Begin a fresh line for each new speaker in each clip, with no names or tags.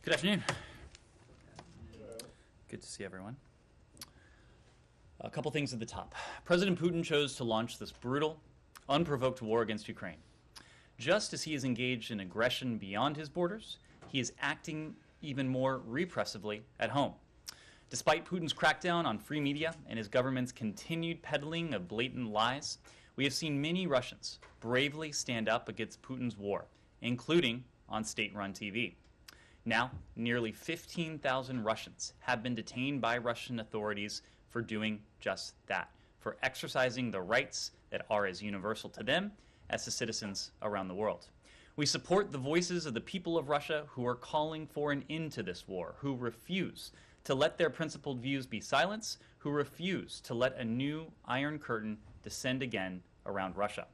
Good afternoon. Good to see everyone. A couple things at the top. President Putin chose to launch this brutal, unprovoked war against Ukraine. Just as he is engaged in aggression beyond his borders, he is acting even more repressively at home. Despite Putin's crackdown on free media and his government's continued peddling of blatant lies, we have seen many Russians bravely stand up against Putin's war, including on state-run TV. Now, nearly 15,000 Russians have been detained by Russian authorities for doing just that, for exercising the rights that are as universal to them as to citizens around the world. We support the voices of the people of Russia who are calling for an end to this war, who refuse to let their principled views be silenced, who refuse to let a new Iron Curtain descend again around Russia.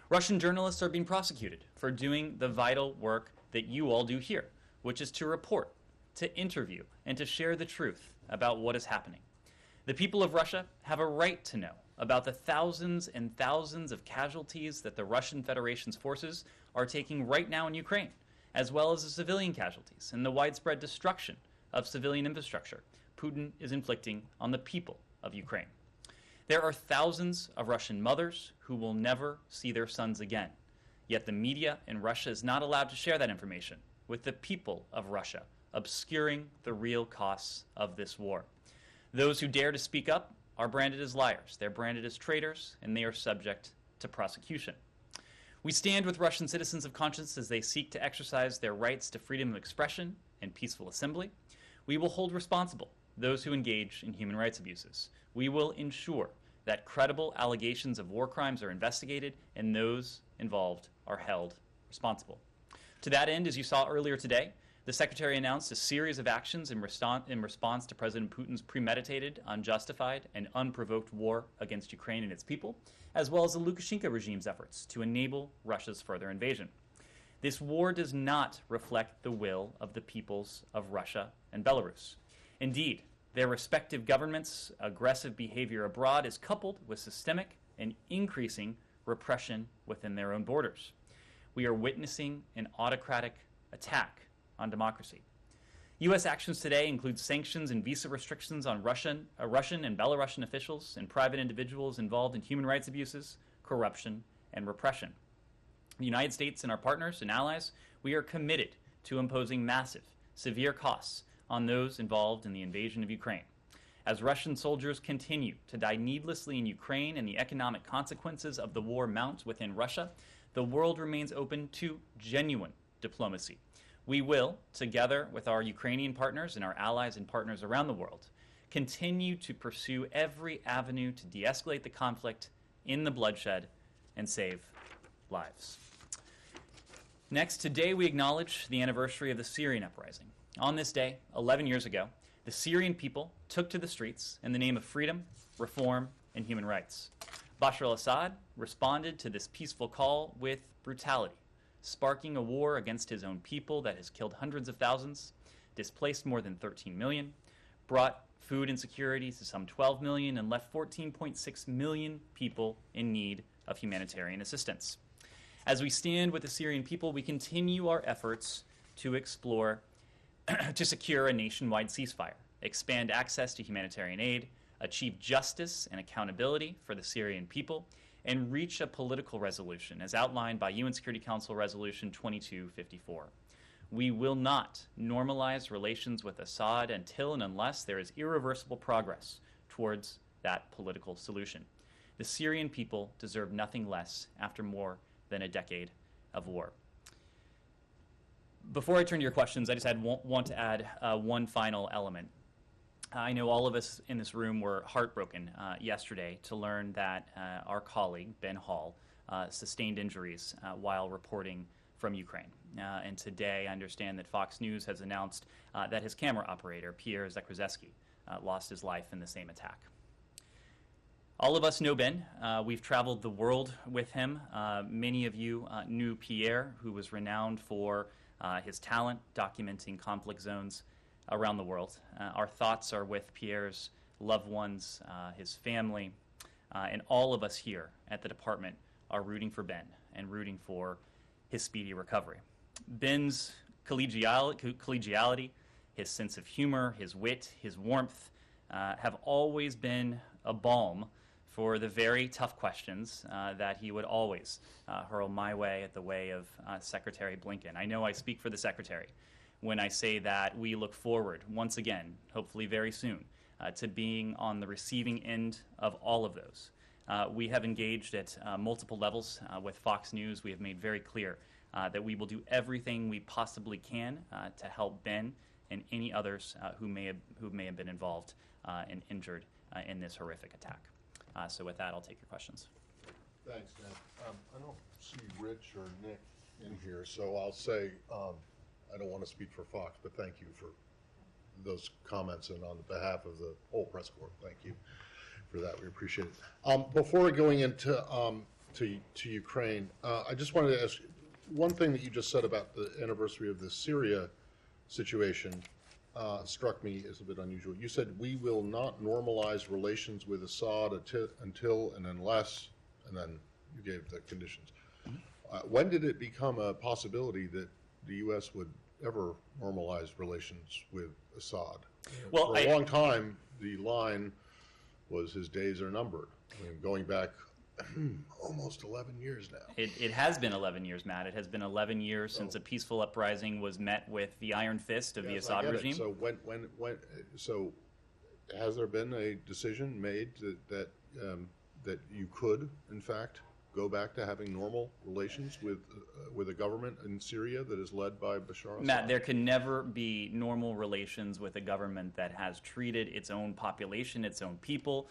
Russian journalists are being prosecuted for doing the vital work that you all do here, which is to report, to interview, and to share the truth about what is happening. The people of Russia have a right to know about the thousands and thousands of casualties that the Russian Federation's forces are taking right now in Ukraine, as well as the civilian casualties and the widespread destruction of civilian infrastructure Putin is inflicting on the people of Ukraine. There are thousands of Russian mothers who will never see their sons again, yet the media in Russia is not allowed to share that information with the people of Russia, obscuring the real costs of this war. Those who dare to speak up are branded as liars, they're branded as traitors, and they are subject to prosecution. We stand with Russian citizens of conscience as they seek to exercise their rights to freedom of expression and peaceful assembly. We will hold responsible those who engage in human rights abuses. We will ensure that credible allegations of war crimes are investigated and those involved are held responsible. To that end, as you saw earlier today, the Secretary announced a series of actions in response to President Putin's premeditated, unjustified, and unprovoked war against Ukraine and its people, as well as the Lukashenko regime's efforts to enable Russia's further invasion. This war does not reflect the will of the peoples of Russia and Belarus. Indeed, their respective governments' aggressive behavior abroad is coupled with systemic and increasing repression within their own borders. We are witnessing an autocratic attack on democracy. U.S. actions today include sanctions and visa restrictions on Russian and Belarusian officials and private individuals involved in human rights abuses, corruption, and repression. The United States and our partners and allies, we are committed to imposing massive, severe costs on those involved in the invasion of Ukraine. As Russian soldiers continue to die needlessly in Ukraine and the economic consequences of the war mount within Russia, the world remains open to genuine diplomacy. We will, together with our Ukrainian partners and our allies and partners around the world, continue to pursue every avenue to de-escalate the conflict, end the bloodshed, and save lives. Next, today we acknowledge the anniversary of the Syrian uprising. On this day, 11 years ago, the Syrian people took to the streets in the name of freedom, reform, and human rights. Bashar al-Assad responded to this peaceful call with brutality, sparking a war against his own people that has killed hundreds of thousands, displaced more than 13 million, brought food insecurity to some 12 million, and left 14.6 million people in need of humanitarian assistance. As we stand with the Syrian people, we continue our efforts to to secure a nationwide ceasefire, expand access to humanitarian aid, achieve justice and accountability for the Syrian people, and reach a political resolution as outlined by UN Security Council Resolution 2254. We will not normalize relations with Assad until and unless there is irreversible progress towards that political solution. The Syrian people deserve nothing less after more than a decade of war. Before I turn to your questions, I just want to add one final element. I know all of us in this room were heartbroken yesterday to learn that our colleague, Ben Hall, sustained injuries while reporting from Ukraine. And today I understand that Fox News has announced that his camera operator, Pierre Zakrzewski, lost his life in the same attack. All of us know Ben. We've traveled the world with him. Many of you knew Pierre, who was renowned for his talent documenting conflict zones around the world. Our thoughts are with Pierre's loved ones, his family, and all of us here at the department are rooting for Ben and rooting for his speedy recovery. Ben's collegiality, his sense of humor, his wit, his warmth have always been a balm for the very tough questions that he would always hurl my way at the way of Secretary Blinken. I know I speak for the Secretary when I say that we look forward, once again, hopefully very soon, to being on the receiving end of all of those. We have engaged at multiple levels with Fox News. We have made very clear that we will do everything we possibly can to help Ben and any others who may have been involved and injured in this horrific attack. So with that, I'll take your questions.
Thanks, Dan. I don't see Rich or Nick in here, so I'll say, I don't want to speak for Fox, but thank you for those comments, and on behalf of the whole press corps, thank you for that. We appreciate it. Before going into to Ukraine, I just wanted to ask one thing that you just said about the anniversary of the Syria situation. Struck me as a bit unusual. You said we will not normalize relations with Assad until and unless, and then you gave the conditions. When did it become a possibility that the U.S. would ever normalize relations with Assad?
Well,
for a long time, the line was his days are numbered. I mean, going back almost 11 years now.
It has been 11 years, Matt. It has been 11 years since a peaceful uprising was met with the iron fist of the Assad regime.
So so has there been a decision made that you could, in fact, go back to having normal relations with a government in Syria that is led by Bashar Assad?
Matt, there can never be normal relations with a government that has treated its own population, its own people,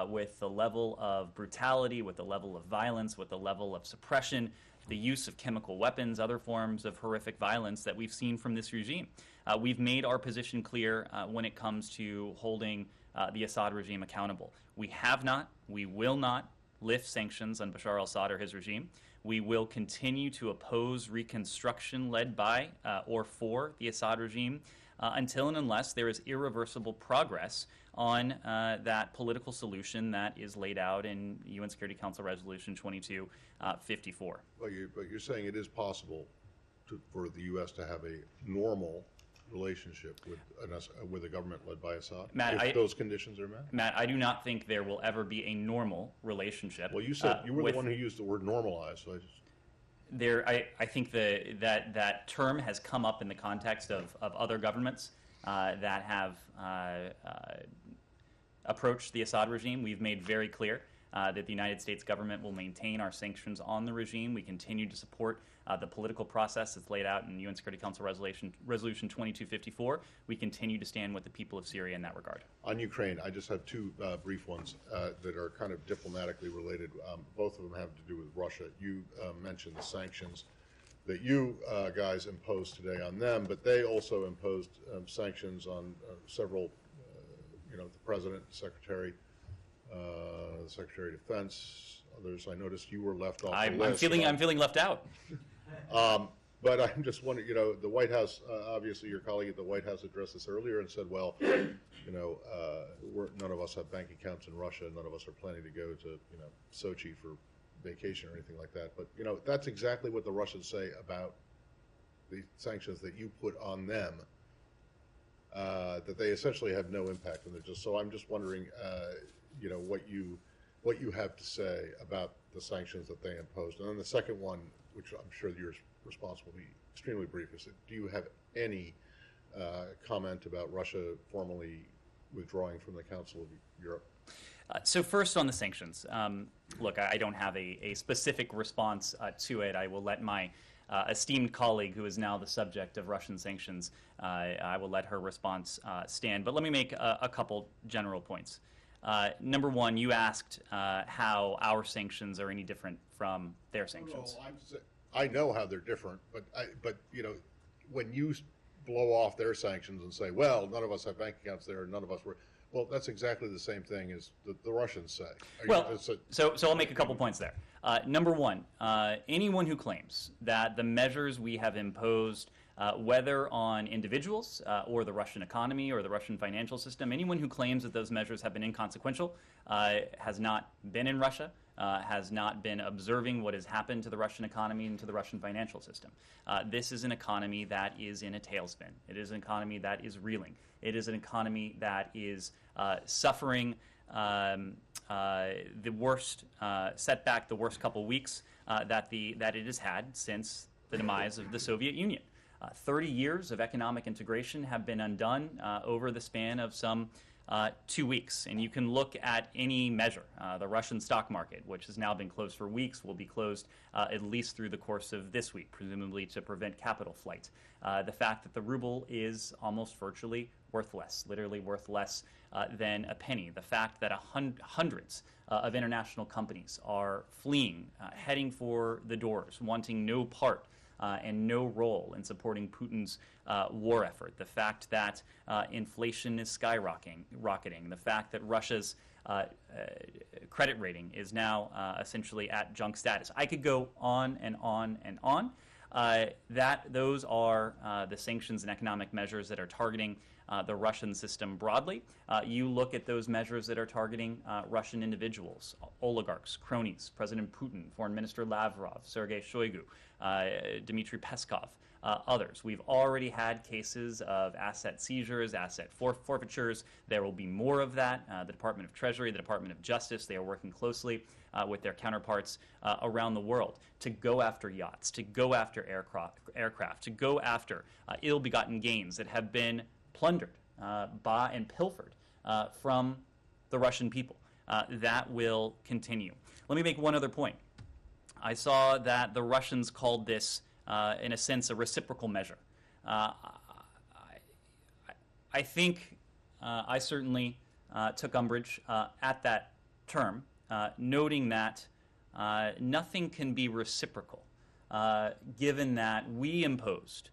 with the level of brutality, with the level of violence, with the level of suppression, the use of chemical weapons, other forms of horrific violence that we've seen from this regime. We've made our position clear when it comes to holding the Assad regime accountable. We have not, we will not lift sanctions on Bashar al-Assad or his regime. We will continue to oppose reconstruction led by or for the Assad regime until and unless there is irreversible progress on that political solution that is laid out in UN Security Council Resolution 2254.
But you're saying it is possible for the U.S. to have a normal relationship with a government led by Assad,
Matt,
if those conditions are met?
Matt, I do not think there will ever be a normal relationship.
Well, you said you were the one who used the word normalize. So
I think that term has come up in the context of other governments that have approached the Assad regime. We've made very clear that the United States government will maintain our sanctions on the regime. We continue to support the political process that's laid out in UN Security Council Resolution 2254. We continue to stand with the people of Syria in that regard.
On Ukraine, I just have two brief ones that are kind of diplomatically related. Both of them have to do with Russia. You mentioned the sanctions that you guys imposed today on them, but they also imposed sanctions on several, the President, Secretary of Defense, others. I noticed you were left off the list.
I'm feeling left out.
But I'm just wondering, the White House, obviously your colleague at the White House addressed this earlier and said, well, none of us have bank accounts in Russia. None of us are planning to go to, Sochi for vacation or anything like that. But, that's exactly what the Russians say about the sanctions that you put on them, that they essentially have no impact. And so I'm just wondering, what you have to say about the sanctions that they imposed. And then the second one, which I'm sure your response will be extremely brief, is that do you have any comment about Russia formally withdrawing from the Council of Europe?
So first on the sanctions, look, I don't have a specific response to it. I will let my esteemed colleague, who is now the subject of Russian sanctions, I will let her response stand. But let me make a couple general points. Number one, you asked how our sanctions are any different from their sanctions.
No, I know how they're different, but when you blow off their sanctions and say, well, none of us have bank accounts there, none of us were, well, that's exactly the same thing as the Russians say.
So I'll make a couple points there. Number one, anyone who claims that the measures we have imposed, whether on individuals or the Russian economy or the Russian financial system, anyone who claims that those measures have been inconsequential has not been in Russia, has not been observing what has happened to the Russian economy and to the Russian financial system. This is an economy that is in a tailspin. It is an economy that is reeling. It is an economy that is suffering the worst setback, the worst couple weeks that it has had since the demise of the Soviet Union. 30 years of economic integration have been undone over the span of some 2 weeks. And you can look at any measure. The Russian stock market, which has now been closed for weeks, will be closed at least through the course of this week, presumably to prevent capital flight. The fact that the ruble is almost virtually worthless, literally worth less than a penny. The fact that hundreds of international companies are fleeing, heading for the doors, wanting no part and no role in supporting Putin's war effort. The fact that inflation is skyrocketing. The fact that Russia's credit rating is now essentially at junk status. I could go on and on and on. Those are the sanctions and economic measures that are targeting the Russian system broadly. You look at those measures that are targeting Russian individuals, oligarchs, cronies, President Putin, Foreign Minister Lavrov, Sergei Shoigu, Dmitry Peskov, others. We've already had cases of asset seizures, asset forfeitures. There will be more of that. The Department of Treasury, the Department of Justice, they are working closely with their counterparts around the world to go after yachts, to go after aircraft, to go after ill-begotten gains that have been plundered and pilfered from the Russian people. That will continue. Let me make one other point. I saw that the Russians called this, in a sense, a reciprocal measure. I think I certainly took umbrage at that term, noting that nothing can be reciprocal, given that we imposed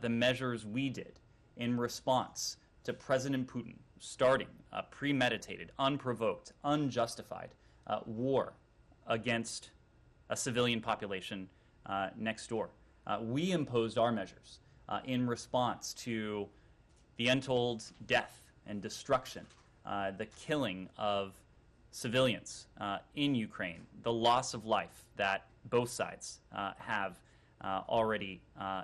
the measures we did in response to President Putin starting a premeditated, unprovoked, unjustified war against a civilian population next door. We imposed our measures in response to the untold death and destruction, the killing of civilians in Ukraine, the loss of life that both sides have already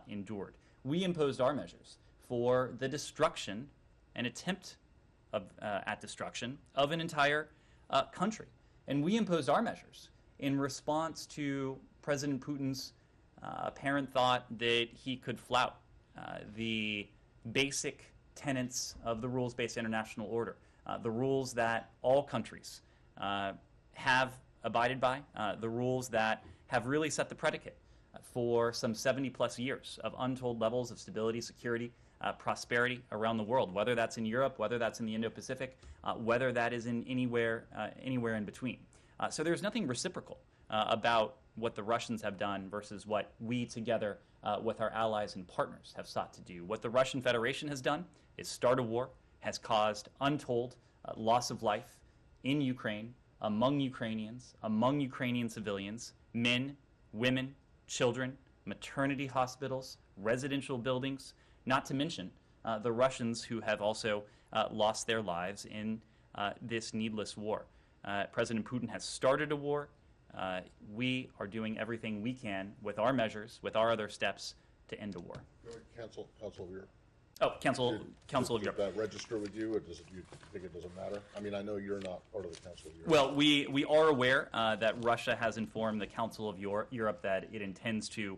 endured. We imposed our measures for the destruction and attempt at destruction of an entire country. And we imposed our measures in response to President Putin's apparent thought that he could flout the basic tenets of the rules-based international order, the rules that all countries have abided by, the rules that have really set the predicate for some 70-plus years of untold levels of stability, security, prosperity around the world, whether that's in Europe, whether that's in the Indo-Pacific, whether that is in anywhere in between. So there's nothing reciprocal about what the Russians have done versus what we together with our allies and partners have sought to do. What the Russian Federation has done is start a war, has caused untold loss of life in Ukraine, among Ukrainians, among Ukrainian civilians, men, women, children, maternity hospitals, residential buildings, not to mention the Russians who have also lost their lives in this needless war. President Putin has started a war. We are doing everything we can with our measures, with our other steps, to end the war.
Council of Europe.
Oh, Council of Europe.
Did that register with you, or do you think it doesn't matter? I mean, I know you're not part of the Council of Europe.
Well, we are aware that Russia has informed the Council of Europe that it intends to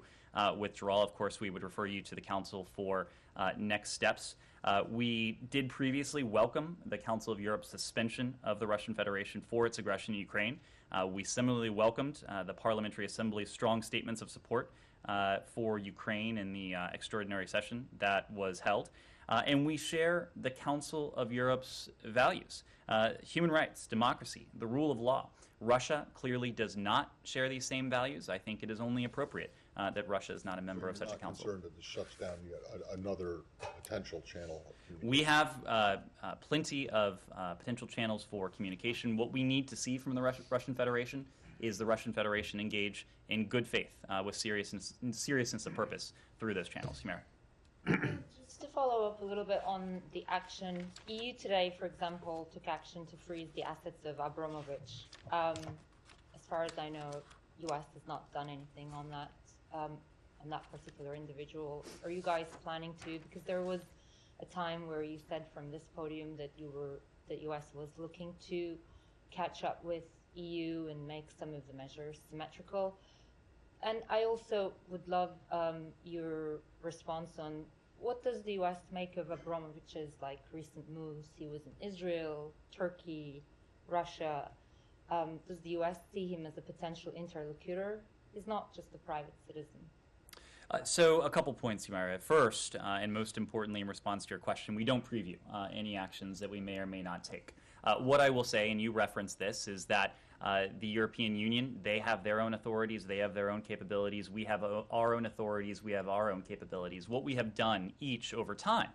withdraw. Of course, we would refer you to the Council for next steps. We did previously welcome the Council of Europe's suspension of the Russian Federation for its aggression in Ukraine. We similarly welcomed the Parliamentary Assembly's strong statements of support for Ukraine in the extraordinary session that was held. And we share the Council of Europe's values, human rights, democracy, the rule of law. Russia clearly does not share these same values. I think it is only appropriate that Russia is not a member of such a council.
You're not concerned that this shuts down yet another potential channel of communication?
We have plenty of potential channels for communication. What we need to see from the Russian Federation is the Russian Federation engage in good faith with seriousness of purpose through those channels. Humera.
Just to follow up a little bit on the action, EU today, for example, took action to freeze the assets of Abramovich. as far as I know, U.S. has not done anything on that particular individual. Are you guys planning to? Because there was a time where you said from this podium that U.S. was looking to catch up with EU and make some of the measures symmetrical. And I also would love your response on what does the U.S. make of Abramovich's recent moves? He was in Israel, Turkey, Russia. Does the U.S. see him as a potential interlocutor? He's not just a private citizen.
So a couple points, Humaira. First, and most importantly in response to your question, we don't preview any actions that we may or may not take. What I will say, and you referenced this, is that the European Union, they have their own authorities, they have their own capabilities, we have our own authorities, we have our own capabilities. What we have done each over time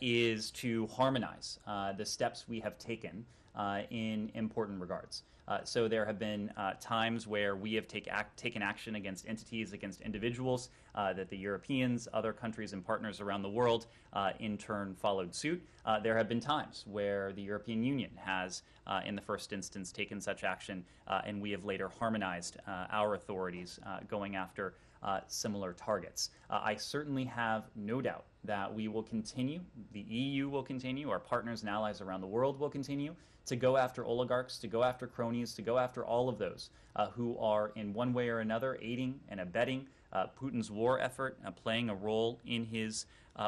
is to harmonize the steps we have taken in important regards. So there have been times where we have taken action against entities, against individuals, that the Europeans, other countries and partners around the world in turn followed suit. There have been times where the European Union has, in the first instance, taken such action, and we have later harmonized our authorities going after similar targets. I certainly have no doubt that we will continue, the EU will continue, our partners and allies around the world will continue to go after oligarchs, to go after cronies, to go after all of those who are in one way or another aiding and abetting Putin's war effort, playing a role in his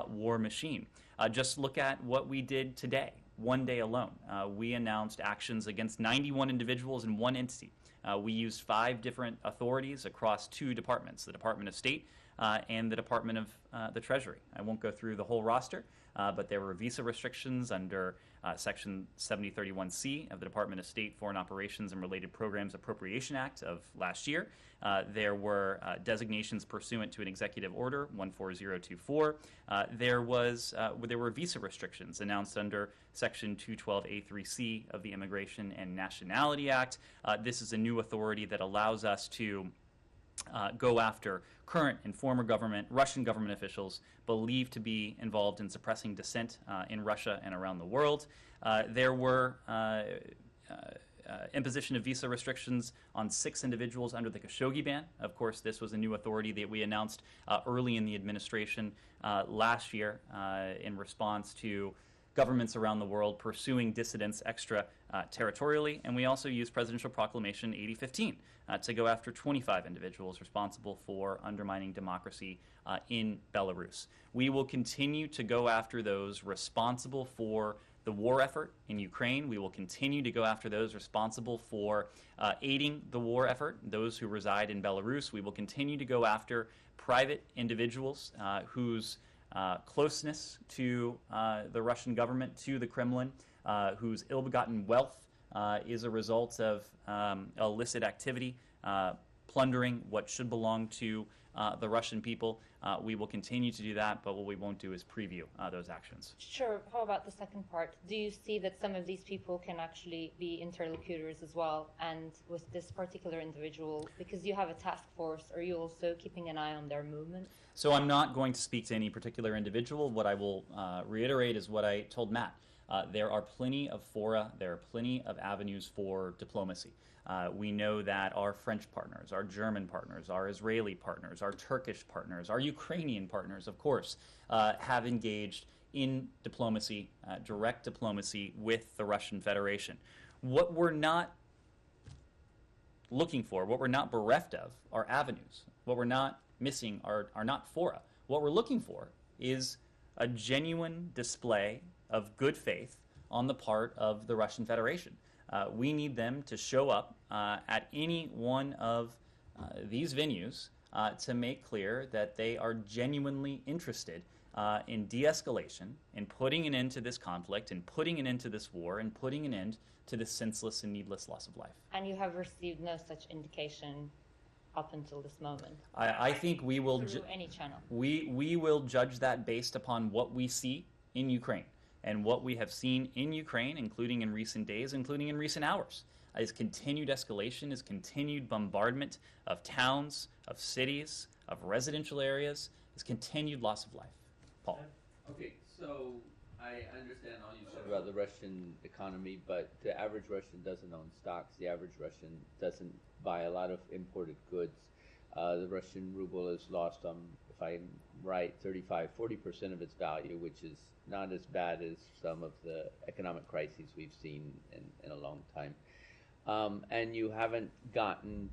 war machine. Just look at what we did today, one day alone. We announced actions against 91 individuals in one entity. We used 5 different authorities across 2 departments, the Department of State and the Department of the Treasury. I won't go through the whole roster, but there were visa restrictions under Section 7031C of the Department of State Foreign Operations and Related Programs Appropriation Act of last year. There were designations pursuant to an executive order, 14024. There were visa restrictions announced under Section 212A3C of the Immigration and Nationality Act. This is a new authority that allows us to go after current and former Russian government officials believed to be involved in suppressing dissent in Russia and around the world. There were imposition of visa restrictions on 6 individuals under the Khashoggi ban. Of course, this was a new authority that we announced early in the administration last year in response to governments around the world pursuing dissidents extra-territorially, and we also used Presidential Proclamation 8015 to go after 25 individuals responsible for undermining democracy in Belarus. We will continue to go after those responsible for the war effort in Ukraine. We will continue to go after those responsible for aiding the war effort, those who reside in Belarus. We will continue to go after private individuals whose closeness to the Russian government, to the Kremlin, whose ill-begotten wealth is a result of illicit activity, plundering what should belong to the Russian people. We will continue to do that, but what we won't do is preview those actions.
Sure. How about the second part? Do you see that some of these people can actually be interlocutors as well? And with this particular individual, because you have a task force, are you also keeping an eye on their movement?
So I'm not going to speak to any particular individual. What I will reiterate is what I told Matt. There are plenty of fora, there are plenty of avenues for diplomacy. We know that our French partners, our German partners, our Israeli partners, our Turkish partners, our Ukrainian partners, of course, have engaged in diplomacy, direct diplomacy with the Russian Federation. What we're not looking for, what we're not bereft of, are avenues. What we're not missing are not fora. What we're looking for is a genuine display of good faith on the part of the Russian Federation. We need them to show up at any one of these venues to make clear that they are genuinely interested in de-escalation, in putting an end to this conflict, in putting an end to this war, and putting an end to this senseless and needless loss of life.
And you have received no such indication up until this moment?
I think we will...
Through any channel?
We will judge that based upon what we see in Ukraine. And what we have seen in Ukraine, including in recent days, including in recent hours, is continued escalation, is continued bombardment of towns, of cities, of residential areas, is continued loss of life. Paul.
Okay, so I understand all you said about the Russian economy, but the average Russian doesn't own stocks. The average Russian doesn't buy a lot of imported goods. The Russian ruble has lost, if I'm right, 35–40% of its value, which is not as bad as some of the economic crises we've seen in a long time. And you haven't gotten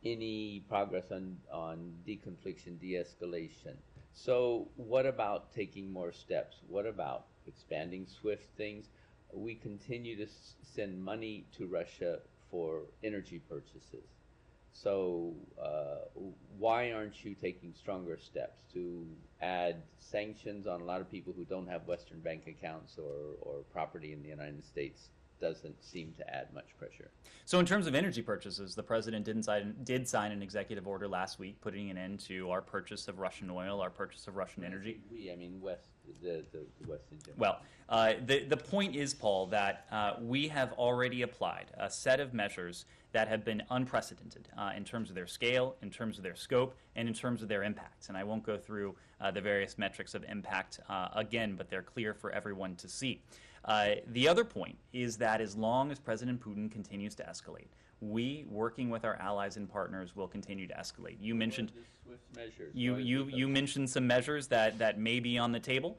any progress on deconfliction, de-escalation. So what about taking more steps? What about expanding SWIFT things? We continue to send money to Russia for energy purchases. So why aren't you taking stronger steps to add sanctions on a lot of people who don't have Western bank accounts or property in the United States? Doesn't seem to add much pressure.
So in terms of energy purchases, the president did sign an executive order last week putting an end to our purchase of Russian oil, our purchase of Russian energy.
I mean the West in general.
Well, the point is, Paul, that we have already applied a set of measures that have been unprecedented in terms of their scale, in terms of their scope, and in terms of their impacts. And I won't go through the various metrics of impact again, but they're clear for everyone to see. The other point is that as long as President Putin continues to escalate, we, working with our allies and partners, will continue to escalate. You mentioned you mentioned some measures that may be on the table.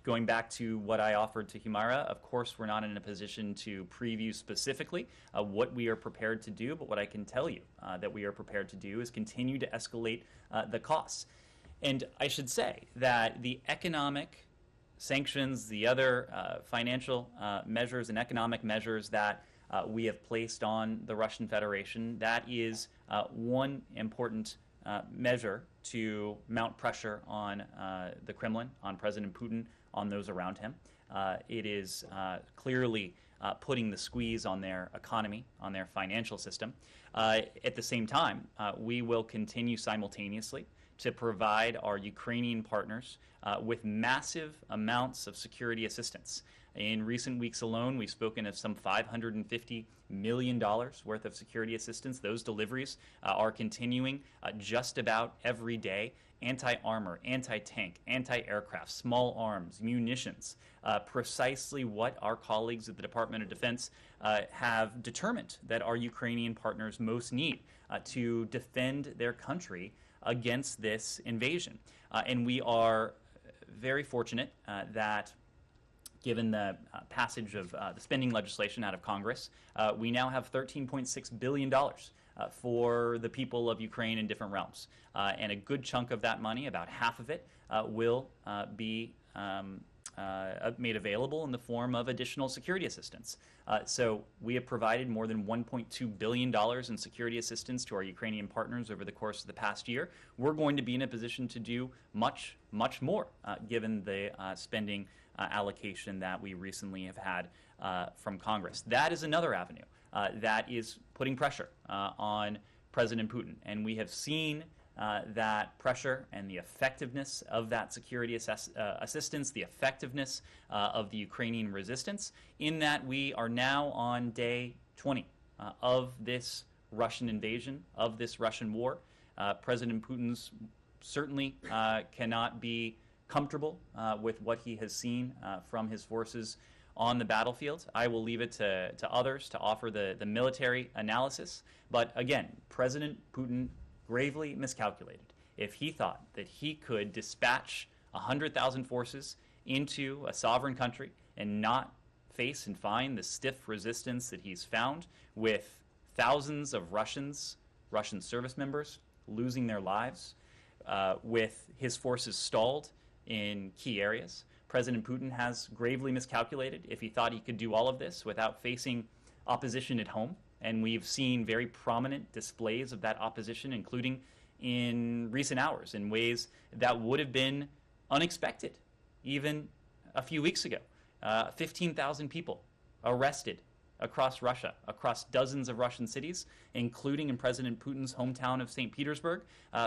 Going back to what I offered to Humaira, of course, we're not in a position to preview specifically what we are prepared to do, but what I can tell you that we are prepared to do is continue to escalate the costs. And I should say that the economic sanctions, the other financial measures and economic measures that we have placed on the Russian Federation, that is one important measure to mount pressure on the Kremlin, on President Putin, on those around him. It is clearly putting the squeeze on their economy, on their financial system. At the same time, we will continue simultaneously to provide our Ukrainian partners with massive amounts of security assistance. In recent weeks alone, we've spoken of some $550 million worth of security assistance. Those deliveries are continuing just about every day. Anti-armor, anti-tank, anti-aircraft, small arms, munitions, precisely what our colleagues at the Department of Defense have determined that our Ukrainian partners most need to defend their country against this invasion. And we are very fortunate that given the passage of the spending legislation out of Congress, we now have $13.6 billion for the people of Ukraine in different realms. And a good chunk of that money, about half of it, will be made available in the form of additional security assistance. So we have provided more than $1.2 billion in security assistance to our Ukrainian partners over the course of the past year. We're going to be in a position to do much, much more, given the spending allocation that we recently have had from Congress. That is another avenue that is putting pressure on President Putin. And we have seen that pressure and the effectiveness of that security assistance, the effectiveness of the Ukrainian resistance, in that we are now on day 20 of this Russian invasion, of this Russian war. President Putin's certainly cannot be comfortable with what he has seen from his forces on the battlefield. I will leave it to others to offer the military analysis. But again, President Putin gravely miscalculated if he thought that he could dispatch 100,000 forces into a sovereign country and not face and find the stiff resistance that he's found, with thousands of Russian service members losing their lives, with his forces stalled in key areas. President Putin has gravely miscalculated if he thought he could do all of this without facing opposition at home. And we've seen very prominent displays of that opposition, including in recent hours, in ways that would have been unexpected even a few weeks ago. 15,000 people arrested across Russia, across dozens of Russian cities, including in President Putin's hometown of St. Petersburg,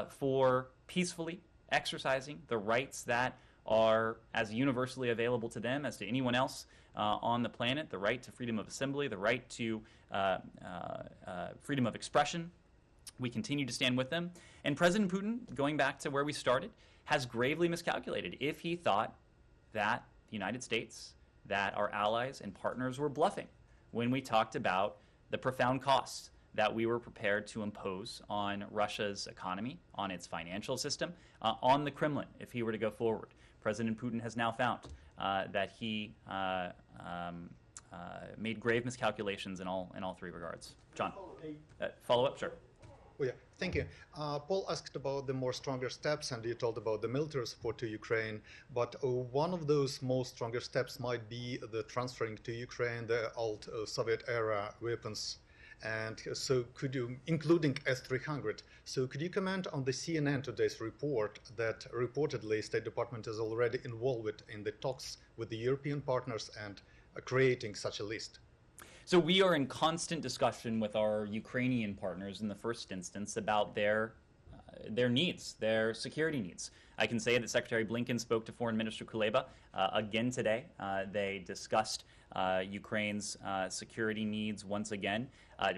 for peacefully exercising the rights that are as universally available to them as to anyone else on the planet: the right to freedom of assembly, the right to freedom of expression. We continue to stand with them. And President Putin, going back to where we started, has gravely miscalculated if he thought that the United States, that our allies and partners were bluffing when we talked about the profound costs that we were prepared to impose on Russia's economy, on its financial system, on the Kremlin if he were to go forward. President Putin has now found that he made grave miscalculations in all three regards. John, follow up? Sure.
Oh, yeah, thank you. Paul asked about the more stronger steps, and you told about the military support to Ukraine. But one of those most stronger steps might be the transferring to Ukraine the old Soviet-era weapons. And so could you, including S-300, so could you comment on the CNN today's report that reportedly State Department is already involved in the talks with the European partners and creating such a list?
So we are in constant discussion with our Ukrainian partners in the first instance about their needs, their security needs. I can say that Secretary Blinken spoke to Foreign Minister Kuleba again today. They discussed Ukraine's security needs once again,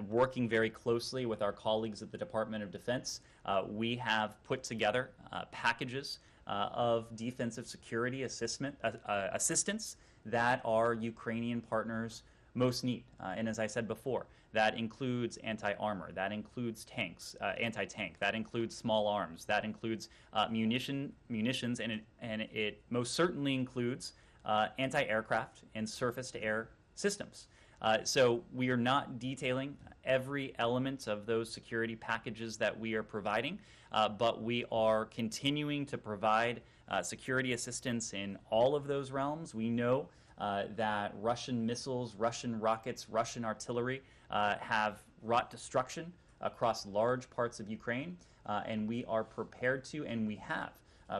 working very closely with our colleagues at the Department of Defense. We have put together packages of defensive security assistance that our Ukrainian partners most need. And as I said before, that includes anti-armor, that includes tanks, anti-tank, that includes small arms, that includes munitions, and it most certainly includes anti-aircraft and surface-to-air systems. So we are not detailing every element of those security packages that we are providing, but we are continuing to provide security assistance in all of those realms. We know that Russian missiles, Russian rockets, Russian artillery have wrought destruction across large parts of Ukraine, and we are prepared to, and we have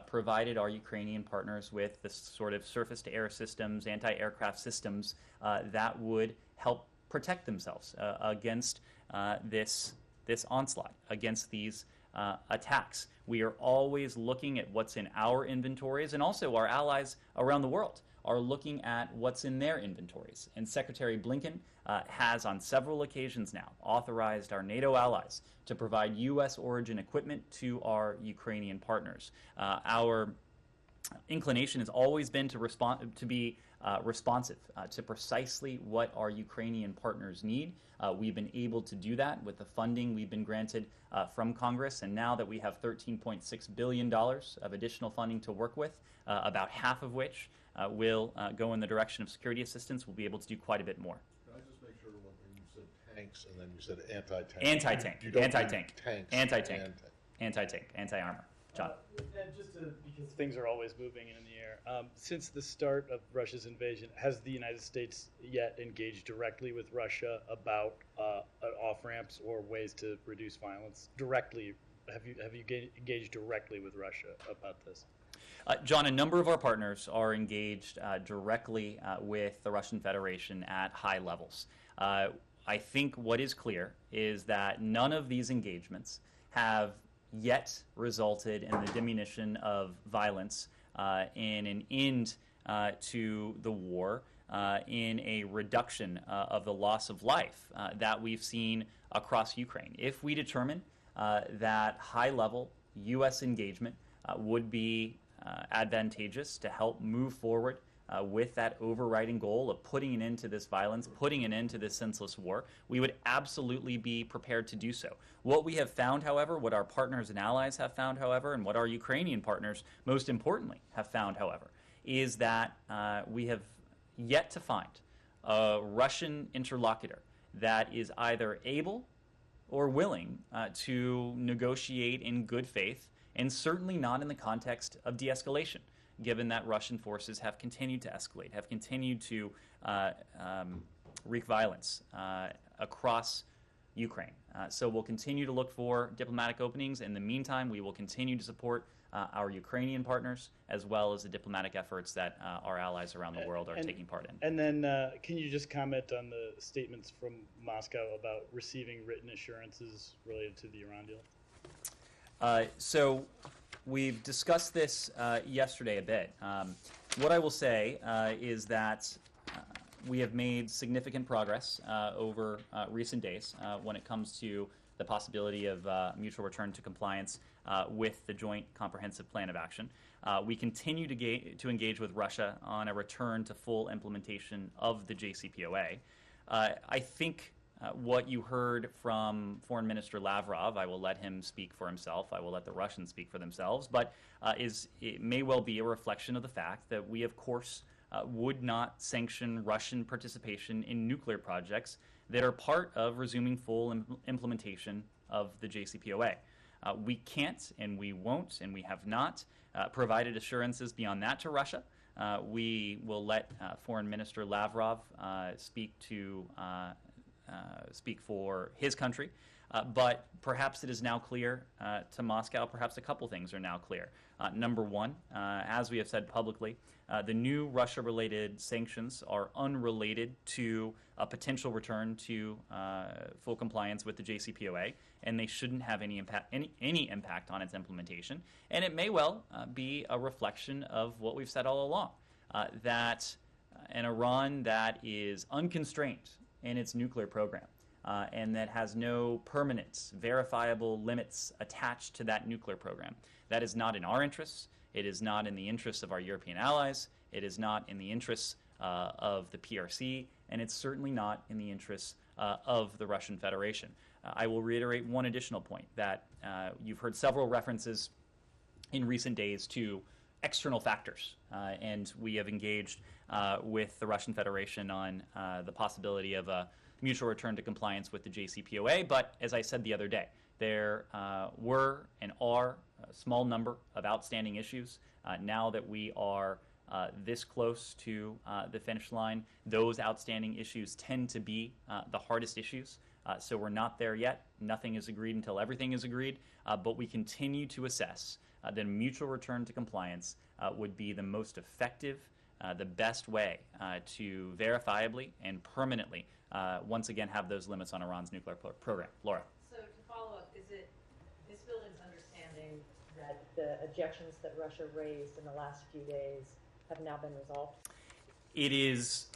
provided our Ukrainian partners with the sort of surface-to-air systems, anti-aircraft systems that would help protect themselves against this onslaught, against these attacks. We are always looking at what's in our inventories, and also our allies around the world are looking at what's in their inventories. And Secretary Blinken has on several occasions now authorized our NATO allies to provide U.S. origin equipment to our Ukrainian partners. Our inclination has always been to be responsive to precisely what our Ukrainian partners need. We've been able to do that with the funding we've been granted from Congress, and now that we have $13.6 billion of additional funding to work with, about half of which will go in the direction of security assistance, we'll be able to do quite a bit more.
Can I just make sure when you said tanks and then you said anti-tank?
Anti-tank,
You don't mean
anti-tank,
tanks.
anti-tank, anti-tank, anti-armor. John.
And just because things are always moving in the air, since the start of Russia's invasion, has the United States yet engaged directly with Russia about off-ramps or ways to reduce violence? Directly, have you engaged directly with Russia about this?
John, a number of our partners are engaged directly with the Russian Federation at high levels. I think what is clear is that none of these engagements have yet resulted in the diminution of violence, in an end to the war, in a reduction of the loss of life that we've seen across Ukraine. If we determine that high-level U.S. engagement would be advantageous to help move forward with that overriding goal of putting an end to this violence, putting an end to this senseless war, we would absolutely be prepared to do so. What we have found, however, what our partners and allies have found, however, and what our Ukrainian partners, most importantly, have found, however, is that we have yet to find a Russian interlocutor that is either able or willing to negotiate in good faith, and certainly not in the context of de-escalation, given that Russian forces have continued to escalate, have continued to wreak violence across Ukraine. So we'll continue to look for diplomatic openings. In the meantime, we will continue to support our Ukrainian partners, as well as the diplomatic efforts that our allies around the world are taking part in.
And then can you just comment on the statements from Moscow about receiving written assurances related to the Iran deal?
So we've discussed this yesterday a bit. What I will say is that we have made significant progress over recent days when it comes to the possibility of mutual return to compliance with the Joint Comprehensive Plan of Action. We continue to engage with Russia on a return to full implementation of the JCPOA. I think what you heard from Foreign Minister Lavrov, I will let him speak for himself, I will let the Russians speak for themselves, but it may well be a reflection of the fact that we, of course, would not sanction Russian participation in nuclear projects that are part of resuming full implementation of the JCPOA. We can't, and we won't, and we have not provided assurances beyond that to Russia. We will let Foreign Minister Lavrov speak for his country. But perhaps it is now clear to Moscow, perhaps a couple things are now clear. Number one, as we have said publicly, the new Russia-related sanctions are unrelated to a potential return to full compliance with the JCPOA, and they shouldn't have any impact on its implementation. And it may well be a reflection of what we've said all along, that an Iran that is unconstrained in its nuclear program, and that has no permanent, verifiable limits attached to that nuclear program. That is not in our interests. It is not in the interests of our European allies. It is not in the interests of the PRC, and it's certainly not in the interests of the Russian Federation. I will reiterate one additional point, that you've heard several references in recent days to external factors, and we have engaged with the Russian Federation on the possibility of a mutual return to compliance with the JCPOA. But as I said the other day, there were and are a small number of outstanding issues. Now that we are this close to the finish line, those outstanding issues tend to be the hardest issues. So we're not there yet. Nothing is agreed until everything is agreed. But we continue to assess that a mutual return to compliance would be the most effective, the best way to verifiably and permanently once again have those limits on Iran's nuclear program. Laura.
So to follow up, is it this building's understanding that the objections that Russia raised in the last few days have now been resolved?
It is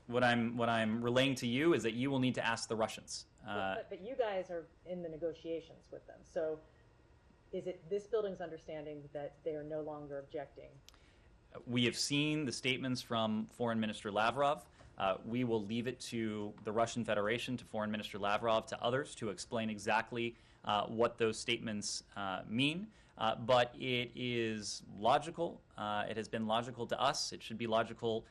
what I'm relaying to you is that you will need to ask the Russians.
But you guys are in the negotiations with them. So is it this building's understanding that they are no longer objecting?
We have seen the statements from Foreign Minister Lavrov. We will leave it to the Russian Federation, to Foreign Minister Lavrov, to others to explain exactly what those statements mean. But it is logical. It has been logical to us. It should be logical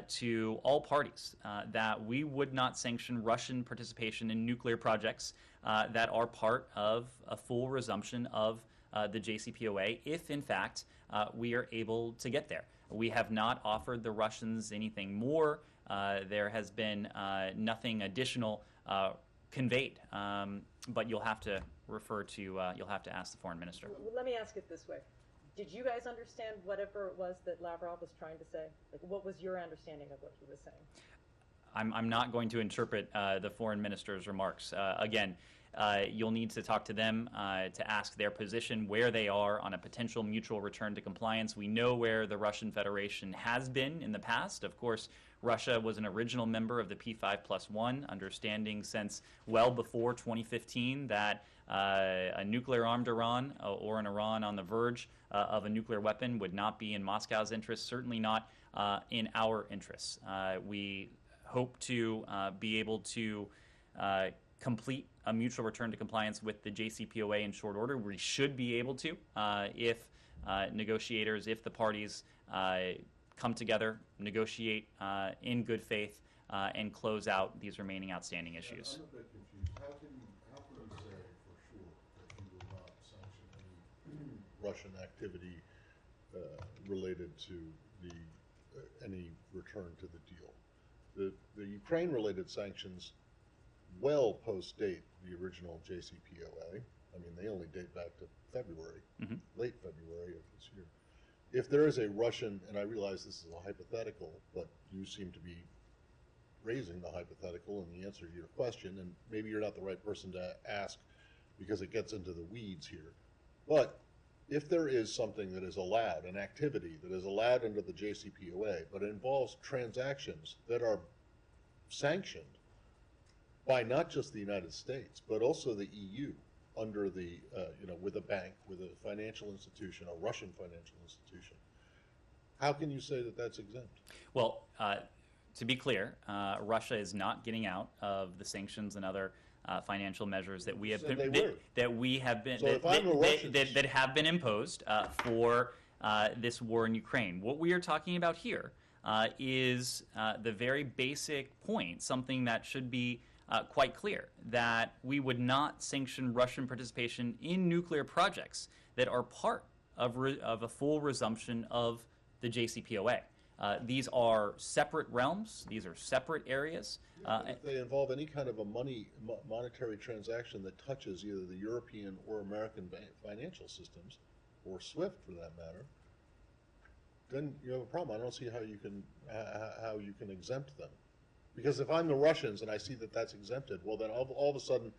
to all parties that we would not sanction Russian participation in nuclear projects that are part of a full resumption of the JCPOA if, in fact, we are able to get there. We have not offered the Russians anything more. There has been nothing additional conveyed, but you'll have to you'll have to ask the foreign minister.
Let me ask it this way. Did you guys understand whatever it was that Lavrov was trying to say? Like, what was your understanding of what he was saying?
I'm not going to interpret the foreign minister's remarks. Again, you'll need to talk to them to ask their position, where they are on a potential mutual return to compliance. We know where the Russian Federation has been in the past. Of course, Russia was an original member of the P5+1, understanding since well before 2015 that a nuclear-armed Iran or an Iran on the verge of a nuclear weapon would not be in Moscow's interests, certainly not in our interests. We hope to be able to complete a mutual return to compliance with the JCPOA in short order. We should be able to if negotiators, if the parties come together, negotiate in good faith, and close out these remaining outstanding issues.
I'm a bit confused. How can you say for sure that you will not sanction any Russian activity related to any return to the deal? The Ukraine-related sanctions well post-date the original JCPOA. I mean, they only date back to February, late February of this year. If there is a Russian, and I realize this is a hypothetical, but you seem to be raising the hypothetical and the answer to your question, and maybe you're not the right person to ask because it gets into the weeds here. But if there is something that is allowed, an activity that is allowed under the JCPOA, but it involves transactions that are sanctioned by not just the United States, but also the EU under the, with a bank, with a financial institution, a Russian financial institution. How can you say that that's exempt?
Well, to be clear, Russia is not getting out of the sanctions and other financial measures that we have
said
been,
they were.
that we have been
So if I'm a Russian-
that have been imposed for this war in Ukraine. What we are talking about here is the very basic point, something that should be quite clear, that we would not sanction Russian participation in nuclear projects that are part of a full resumption of the JCPOA. These are separate realms. These are separate areas.
If they involve any kind of a monetary transaction that touches either the European or American financial systems, or SWIFT for that matter, then you have a problem. I don't see how you can exempt them. Because if I'm the Russians and I see that that's exempted, well, then all of a sudden,